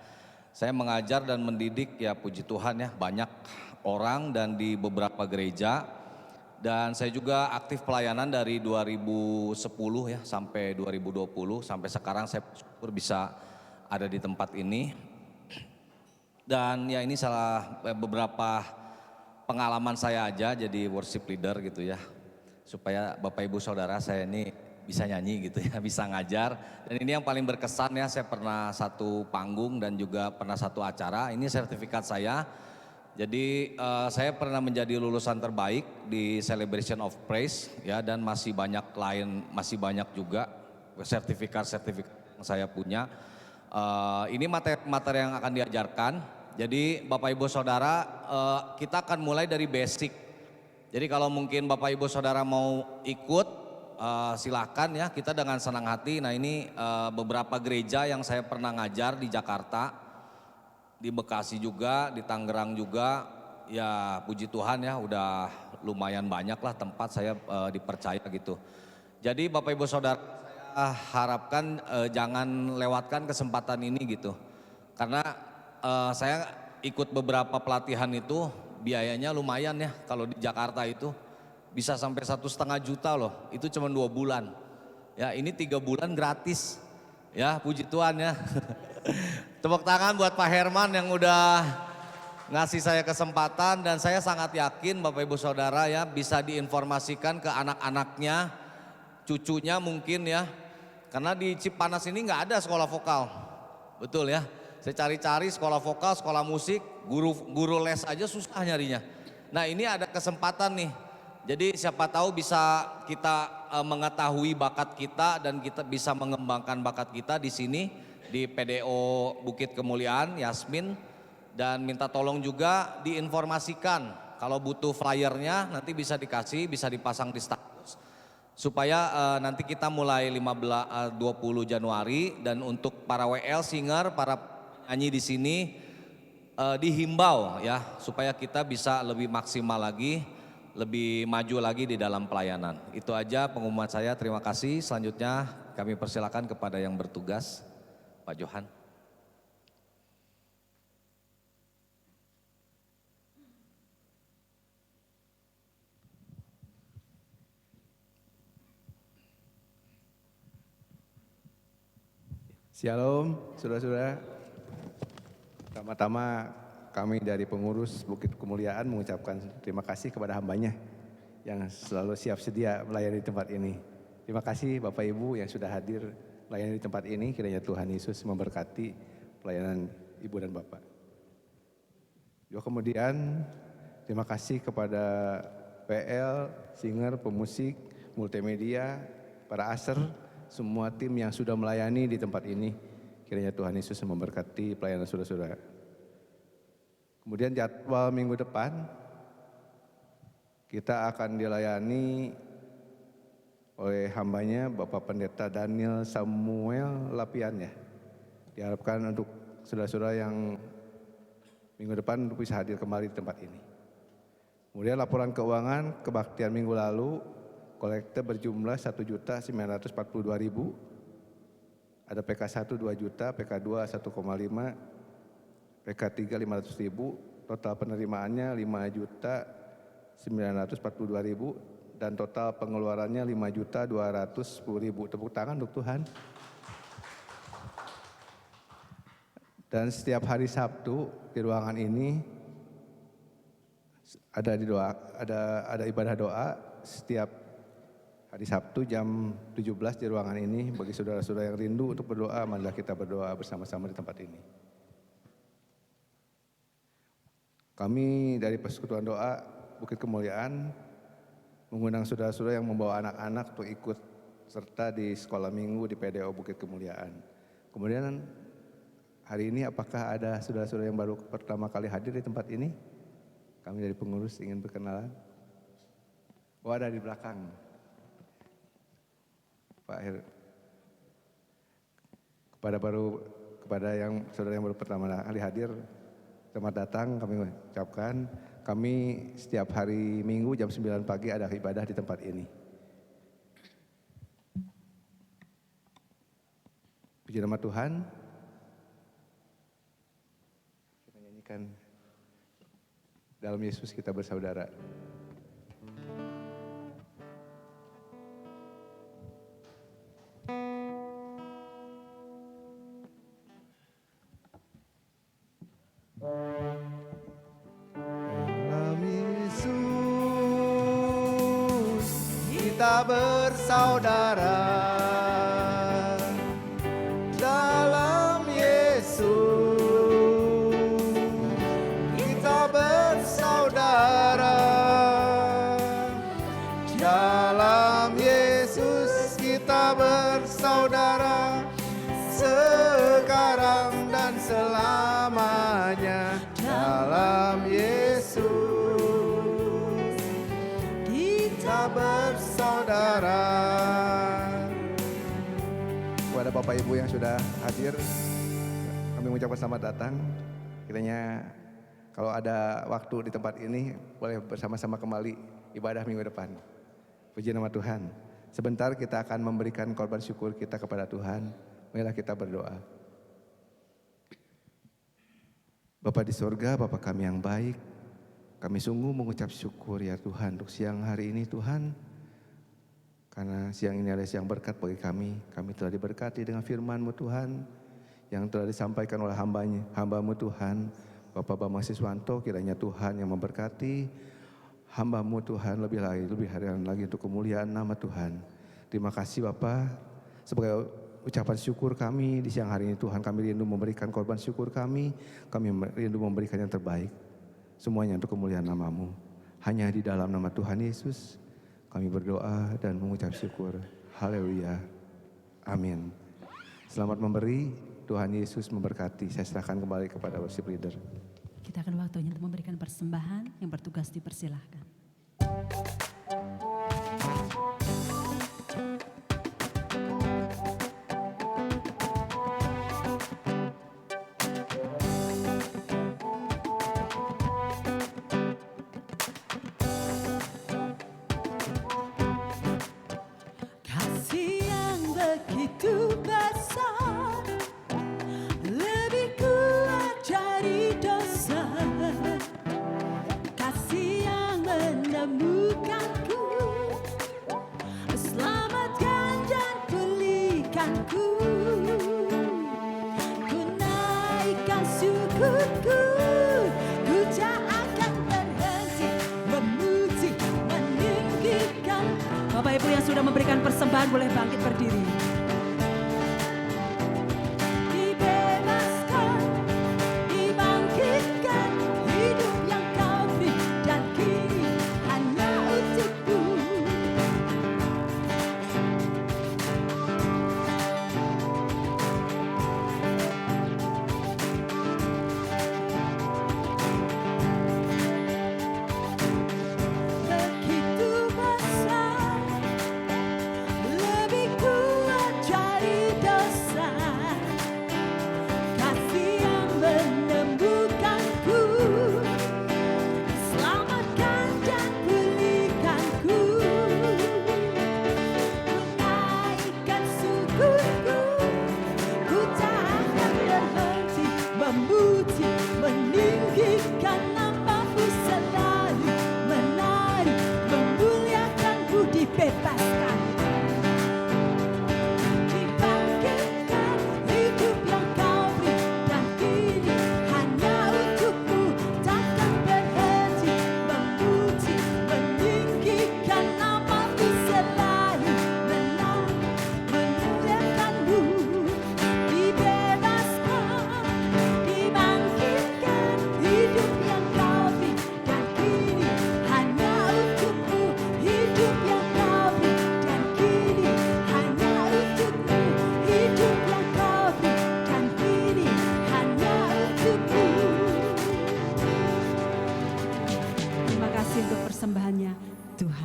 E: Saya mengajar dan mendidik ya, puji Tuhan ya, banyak orang dan di beberapa gereja. Dan saya juga aktif pelayanan dari 2010 ya sampai 2020, sampai sekarang saya bersyukur bisa ada di tempat ini. Dan ya ini beberapa pengalaman saya aja jadi worship leader gitu ya. Supaya Bapak Ibu Saudara saya ini bisa nyanyi gitu ya, bisa ngajar. Dan ini yang paling berkesan ya, saya pernah satu panggung dan juga pernah satu acara. Ini sertifikat saya. Jadi saya pernah menjadi lulusan terbaik di Celebration of Praise ya, dan masih banyak juga sertifikat yang saya punya. Ini materi yang akan diajarkan. Jadi Bapak Ibu Saudara, kita akan mulai dari basic. Jadi kalau mungkin Bapak Ibu Saudara mau ikut, silakan ya, kita dengan senang hati. Nah ini beberapa gereja yang saya pernah ngajar di Jakarta, di Bekasi juga, di Tangerang juga. Ya puji Tuhan ya, udah lumayan banyak lah tempat saya dipercaya gitu. Jadi Bapak Ibu Saudara, harapkan jangan lewatkan kesempatan ini gitu, karena saya ikut beberapa pelatihan itu biayanya lumayan ya. Kalau di Jakarta itu bisa sampai 1,5 juta loh, itu cuma 2 bulan ya. Ini 3 bulan gratis ya, puji Tuhan ya. Tepuk tangan buat Pak Herman yang udah ngasih saya kesempatan, dan saya sangat yakin Bapak Ibu Saudara ya bisa diinformasikan ke anak-anaknya, cucunya mungkin ya. Karena di Cipanas ini nggak ada sekolah vokal, betul ya. Saya cari-cari sekolah vokal, sekolah musik, guru les aja susah nyarinya. Nah ini ada kesempatan nih. Jadi siapa tahu bisa kita mengetahui bakat kita dan kita bisa mengembangkan bakat kita di sini di PDO Bukit Kemuliaan, Yasmin. Dan minta tolong juga diinformasikan. Kalau butuh flyernya nanti bisa dikasih, bisa dipasang di status. Supaya nanti kita mulai 20 Januari, dan untuk para WL singer, para penyanyi di sini dihimbau ya, supaya kita bisa lebih maksimal lagi, lebih maju lagi di dalam pelayanan. Itu aja pengumuman saya, terima kasih. Selanjutnya kami persilakan kepada yang bertugas, Pak Johan.
F: Shalom, saudara-saudara. Pertama-tama kami dari pengurus Bukit Kemuliaan mengucapkan terima kasih kepada hambanya yang selalu siap sedia melayani di tempat ini. Terima kasih Bapak Ibu yang sudah hadir melayani di tempat ini. Kiranya Tuhan Yesus memberkati pelayanan Ibu dan Bapak. Juga kemudian terima kasih kepada PL, singer, pemusik, multimedia, para aser, semua tim yang sudah melayani di tempat ini. Kiranya Tuhan Yesus memberkati pelayanan saudara-saudara. Kemudian jadwal minggu depan kita akan dilayani oleh hambanya Bapak Pendeta Daniel Samuel Lapian ya. Diharapkan untuk saudara-saudara yang minggu depan untuk bisa hadir kembali di tempat ini. Kemudian laporan keuangan kebaktian minggu lalu, kolekte berjumlah 1.942.000. Ada PK1 2 juta, PK2 1,5, PK3 500.000, total penerimaannya 5.942.000 dan total pengeluarannya 5.210.000. Tepuk tangan untuk Tuhan. Dan setiap hari Sabtu di ruangan ini ada ibadah doa setiap hari Sabtu jam 17 di ruangan ini. Bagi saudara-saudara yang rindu untuk berdoa, marilah kita berdoa bersama-sama di tempat ini. Kami dari Persekutuan Doa Bukit Kemuliaan mengundang saudara-saudara yang membawa anak-anak untuk ikut serta di sekolah minggu di PDO Bukit Kemuliaan. Kemudian hari ini apakah ada saudara-saudara yang baru pertama kali hadir di tempat ini? Kami dari pengurus ingin berkenalan. Oh, ada di belakang. Pak Her. Kepada yang saudara yang baru pertama kali hadir, selamat datang kami ucapkan. Kami setiap hari Minggu jam 9 pagi ada ibadah di tempat ini. Puji nama Tuhan. Kita nyanyikan dalam Yesus kita bersaudara. Dalam Yesus kita bersaudara. Dalam Yesus kita bersaudara. Dalam Yesus kita bersaudara. Sekarang dan selamanya. Dalam Yesus kita bersaudara. Kepada Bapak Ibu yang sudah hadir, kami mengucapkan selamat datang. Kiranya kalau ada waktu di tempat ini, boleh bersama-sama kembali ibadah minggu depan. Puji nama Tuhan. Sebentar kita akan memberikan korban syukur kita kepada Tuhan. Marilah kita berdoa. Bapa di sorga, Bapa kami yang baik, kami sungguh mengucap syukur ya Tuhan untuk siang hari ini Tuhan. Karena siang ini adalah siang berkat bagi kami. Kami telah diberkati dengan firman-Mu Tuhan, yang telah disampaikan oleh hamba-Mu Tuhan, Bapak Bambang Siswanto. Kiranya Tuhan yang memberkati hamba-Mu Tuhan lebih lagi untuk kemuliaan nama Tuhan. Terima kasih Bapak, sebagai ucapan syukur kami di siang hari ini Tuhan, kami rindu memberikan korban syukur kami rindu memberikan yang terbaik. Semuanya untuk kemuliaan nama-Mu. Hanya di dalam nama Tuhan Yesus kami berdoa dan mengucap syukur. Haleluya. Amin. Selamat memberi, Tuhan Yesus memberkati. Saya serahkan kembali kepada worship leader.
A: Kita akan waktunya untuk memberikan persembahan, yang bertugas dipersilahkan.
C: Kasih yang begitu besar, lebih kuat dari dosa. Kasih yang menemukanku, selamatkan dan pulihkanku. Ku naikkan syukurku, ku tak akan berhenti memuji, meninggikan.
A: Bapak Ibu yang sudah memberikan persembahan boleh bangkit berdiri.
C: Dibebaskan, dibangkitkan, hidup yang kau beri dan kini hanya untukku. Begitu besar, lebih kuat dari dosa. Kasih yang menemukanku, selamatkan dan pulihkanku. Ku naikkan syukurku, ku tak akan berhenti memuji, meninggikan nama-Mu selalu, menari, memuliakan-Mu, dibebaskan, dibangkitkan, hidup yang kau beri dan kini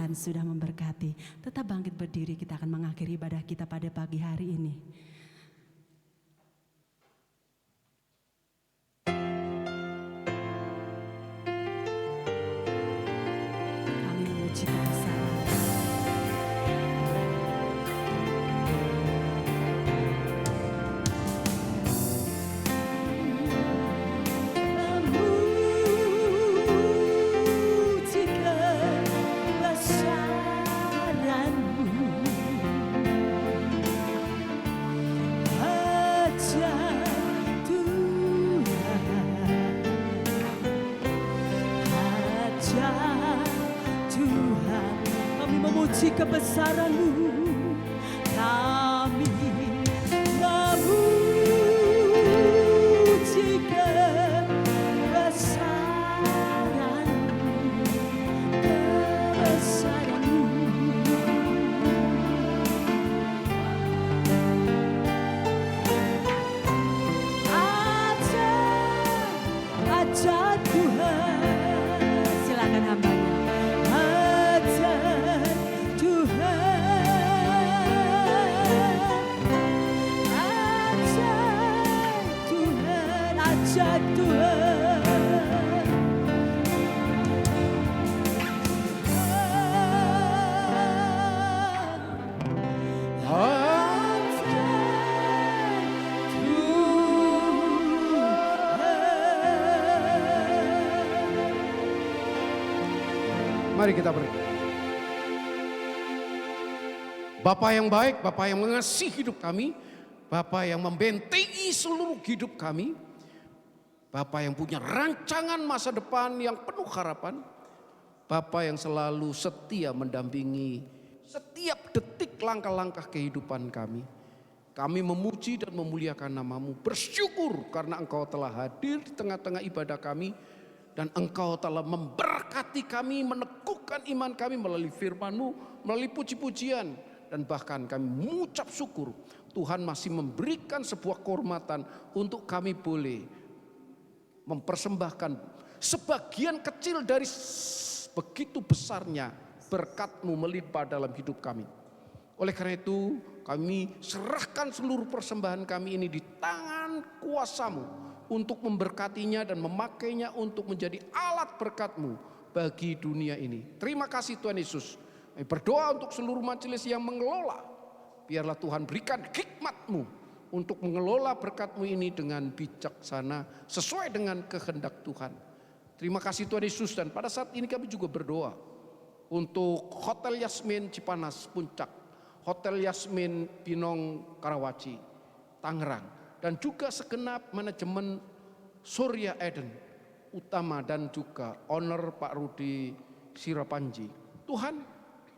A: Tuhan sudah memberkati. Tetap bangkit berdiri, kita akan mengakhiri ibadah kita pada pagi hari ini. Kami memuji kebesaran.
C: Memuji kebesaran-Mu, hajat Tuhan, hajat Tuhan. Kami memuji kebesaran-Mu, kami memuji kebesaran-Mu. Hajat Tuhan,
A: Silakan hambanya.
C: hajat Tuhan, hajat Tuhan.
B: Mari kita beri. Bapa yang baik, Bapa yang mengasihi hidup kami, Bapa yang membentengi seluruh hidup kami, Bapa yang punya rancangan masa depan yang penuh harapan, Bapa yang selalu setia mendampingi setiap detik langkah-langkah kehidupan kami. Kami memuji dan memuliakan nama-Mu, bersyukur karena Engkau telah hadir di tengah-tengah ibadah kami, dan Engkau telah memberkati kami, meneguhkan iman kami melalui firman-Mu, melalui puji-pujian, dan bahkan kami mengucap syukur. Tuhan masih memberikan sebuah kehormatan untuk kami boleh mempersembahkan sebagian kecil dari begitu besarnya berkat-Mu melimpah dalam hidup kami. Oleh karena itu kami serahkan seluruh persembahan kami ini di tangan kuasa-Mu untuk memberkatinya dan memakainya untuk menjadi alat berkat-Mu bagi dunia ini. Terima kasih Tuhan Yesus. Kami berdoa untuk seluruh majelis yang mengelola. Biarlah Tuhan berikan hikmat-Mu untuk mengelola berkat-Mu ini dengan bijaksana sesuai dengan kehendak Tuhan. Terima kasih Tuhan Yesus, dan pada saat ini kami juga berdoa untuk Hotel Yasmin Cipanas Puncak, Hotel Yasmin Pinong Karawaci, Tangerang, dan juga segenap manajemen Surya Eden Utama dan juga owner Pak Rudi Sirapanji. Tuhan,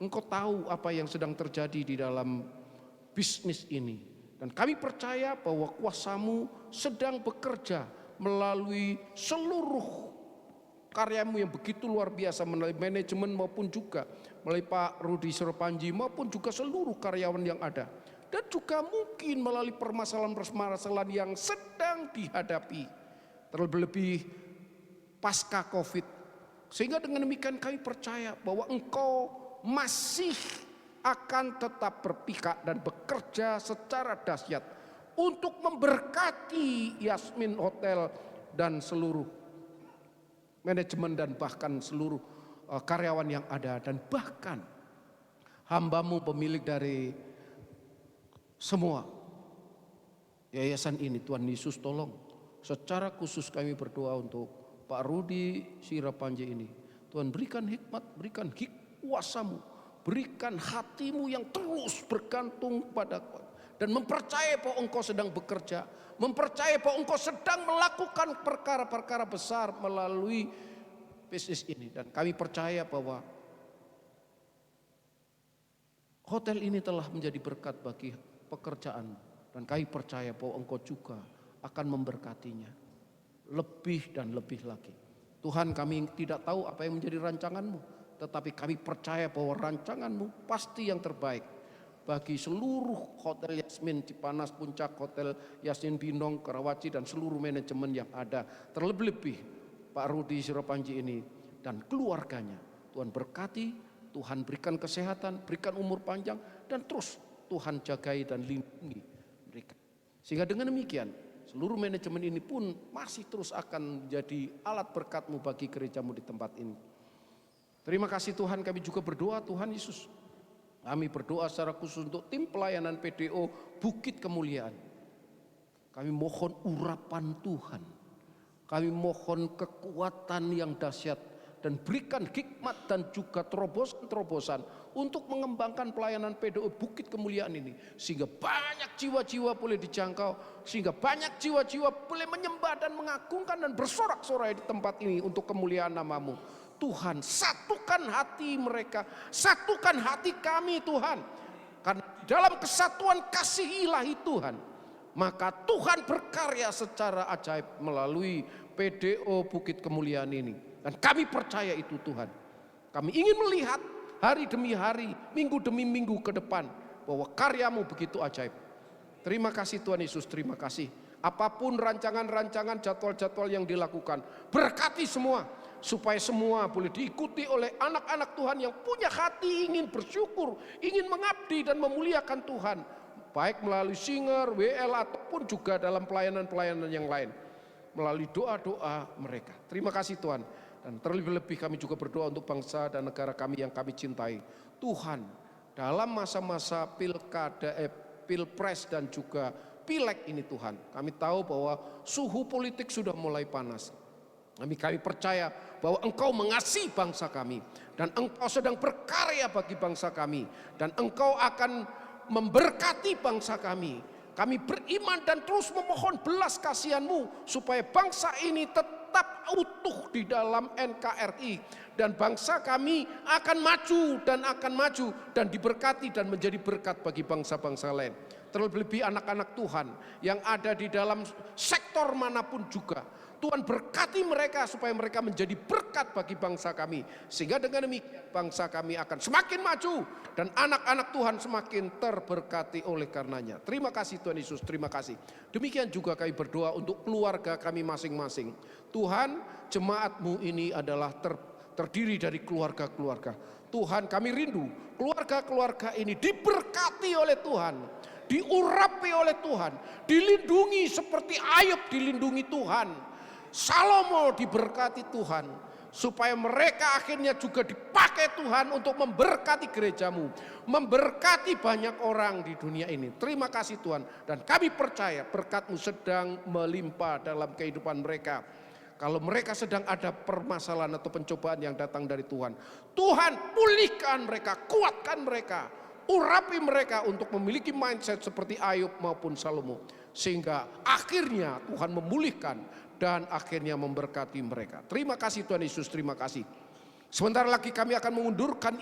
B: Engkau tahu apa yang sedang terjadi di dalam bisnis ini. Dan kami percaya bahwa kuasa-Mu sedang bekerja melalui seluruh karya-Mu yang begitu luar biasa, melalui manajemen maupun juga melalui Pak Rudi Sirapanji maupun juga seluruh karyawan yang ada. Dan juga mungkin melalui permasalahan-permasalahan yang sedang dihadapi, terlebih pasca Covid. Sehingga dengan demikian kami percaya bahwa Engkau masih akan tetap berpihak dan bekerja secara dahsyat untuk memberkati Yasmin Hotel dan seluruh manajemen dan bahkan seluruh karyawan yang ada, dan bahkan hamba-Mu pemilik dari semua yayasan ini. Tuhan Yesus, tolong secara khusus kami berdoa untuk Pak Rudi Sirapanji ini. Tuhan berikan hikmat, berikan kuasa-Mu, berikan hati-Mu yang terus bergantung pada dan mempercayai bahwa Engkau sedang bekerja, mempercayai bahwa Engkau sedang melakukan perkara-perkara besar melalui bisnis ini. Dan kami percaya bahwa hotel ini telah menjadi berkat bagi pekerjaan, dan kami percaya bahwa Engkau juga akan memberkatinya lebih dan lebih lagi. Tuhan, kami tidak tahu apa yang menjadi rancangan-Mu, tetapi kami percaya bahwa rancangan-Mu pasti yang terbaik bagi seluruh Hotel Yasmin Cipanas Puncak, Hotel Yasmin Pinong Karawaci, dan seluruh manajemen yang ada. Terlebih-lebih Pak Rudi Sirapanji ini dan keluarganya. Tuhan berkati Tuhan berikan kesehatan, berikan umur panjang, dan terus Tuhan jagai dan lindungi mereka. Sehingga dengan demikian, seluruh manajemen ini pun masih terus akan menjadi alat berkat-Mu bagi gereja-Mu di tempat ini. Terima kasih Tuhan, kami juga berdoa Tuhan Yesus. Kami berdoa secara khusus untuk tim pelayanan PDO Bukit Kemuliaan. Kami mohon urapan Tuhan. Kami mohon kekuatan yang dahsyat dan berikan hikmat dan juga terobosan-terobosan untuk mengembangkan pelayanan PDO Bukit Kemuliaan ini. Sehingga banyak jiwa-jiwa boleh dijangkau, sehingga banyak jiwa-jiwa boleh menyembah dan mengagungkan dan bersorak-sorai di tempat ini untuk kemuliaan nama-Mu. Tuhan, satukan hati mereka, satukan hati kami Tuhan. Karena dalam kesatuan kasih ilahi Tuhan, maka Tuhan berkarya secara ajaib melalui PDO Bukit Kemuliaan ini. Dan kami percaya itu Tuhan. Kami ingin melihat hari demi hari, minggu demi minggu ke depan, bahwa karya-Mu begitu ajaib. Terima kasih Tuhan Yesus, terima kasih. Apapun rancangan-rancangan, jadwal-jadwal yang dilakukan, berkati semua. Supaya semua boleh diikuti oleh anak-anak Tuhan yang punya hati ingin bersyukur, ingin mengabdi dan memuliakan Tuhan. Baik melalui singer, WL ataupun juga dalam pelayanan-pelayanan yang lain. Melalui doa-doa mereka. Terima kasih Tuhan. Dan terlebih-lebih kami juga berdoa untuk bangsa dan negara kami yang kami cintai. Tuhan, dalam masa-masa pilpres dan juga pileg ini Tuhan. Kami tahu bahwa suhu politik sudah mulai panas. Kami percaya bahwa Engkau mengasihi bangsa kami. Dan Engkau sedang berkarya bagi bangsa kami. Dan Engkau akan memberkati bangsa kami. Kami beriman dan terus memohon belas kasihan-Mu. Supaya bangsa ini tetap utuh di dalam NKRI. Dan bangsa kami akan maju dan diberkati dan menjadi berkat bagi bangsa-bangsa lain. Terlebih anak-anak Tuhan yang ada di dalam sektor manapun juga. Tuhan berkati mereka supaya mereka menjadi berkat bagi bangsa kami. Sehingga dengan demikian bangsa kami akan semakin maju. Dan anak-anak Tuhan semakin terberkati oleh karenanya. Terima kasih Tuhan Yesus, terima kasih. Demikian juga kami berdoa untuk keluarga kami masing-masing. Tuhan, jemaat-Mu ini adalah terdiri dari keluarga-keluarga. Tuhan, kami rindu keluarga-keluarga ini diberkati oleh Tuhan. Diurapi oleh Tuhan. Dilindungi seperti Ayub dilindungi Tuhan. Salomo diberkati Tuhan, supaya mereka akhirnya juga dipakai Tuhan untuk memberkati gereja-Mu, memberkati banyak orang di dunia ini. Terima kasih Tuhan, dan kami percaya berkat-Mu sedang melimpah dalam kehidupan mereka. Kalau mereka sedang ada permasalahan atau pencobaan yang datang dari Tuhan, Tuhan pulihkan mereka, kuatkan mereka, urapi mereka untuk memiliki mindset seperti Ayub maupun Salomo. Sehingga akhirnya Tuhan memulihkan dan akhirnya memberkati mereka. Terima kasih Tuhan Yesus, terima kasih. Sebentar lagi kami akan mengundurkan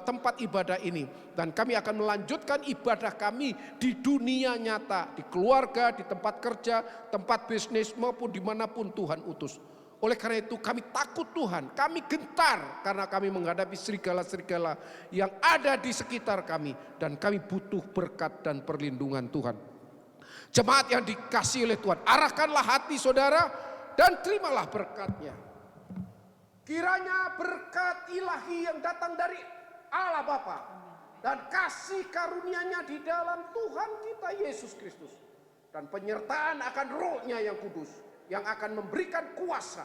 B: tempat ibadah ini. Dan kami akan melanjutkan ibadah kami di dunia nyata. Di keluarga, di tempat kerja, tempat bisnis maupun dimanapun Tuhan utus. Oleh karena itu kami takut Tuhan, kami gentar karena kami menghadapi serigala-serigala yang ada di sekitar kami. Dan kami butuh berkat dan perlindungan Tuhan. Jemaat yang dikasihi oleh Tuhan, arahkanlah hati saudara dan terimalah berkatnya. Kiranya berkat ilahi yang datang dari Allah Bapa dan kasih karunia-Nya di dalam Tuhan kita Yesus Kristus dan penyertaan akan Roh-Nya yang kudus yang akan memberikan kuasa,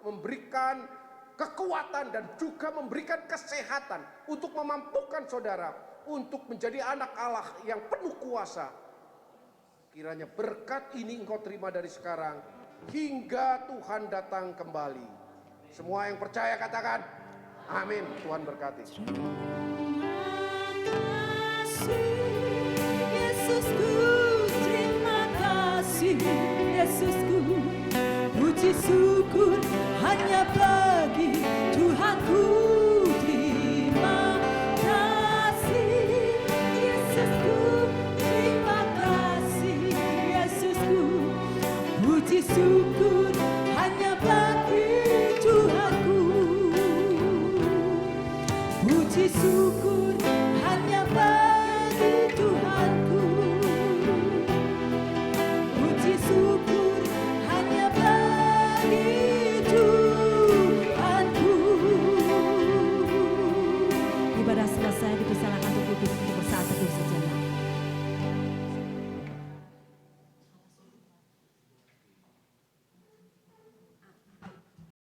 B: memberikan kekuatan dan juga memberikan kesehatan untuk memampukan saudara untuk menjadi anak Allah yang penuh kuasa. Kiranya berkat ini engkau terima dari sekarang hingga Tuhan datang kembali. Semua yang percaya katakan amin. Tuhan berkati.
C: Yesusku, terima kasih Yesusku. Puji syukur hanya bagi Tuhanku. Terima kasih Yesusku. Terima kasih Yesusku. Puji syukur hanya bagi Tuhanku. Puji syukur hanya bagi Tuhanku. Puji syukur hanya bagi Tuhanku.
A: ibadah selesai, dipersilakan untuk duduk.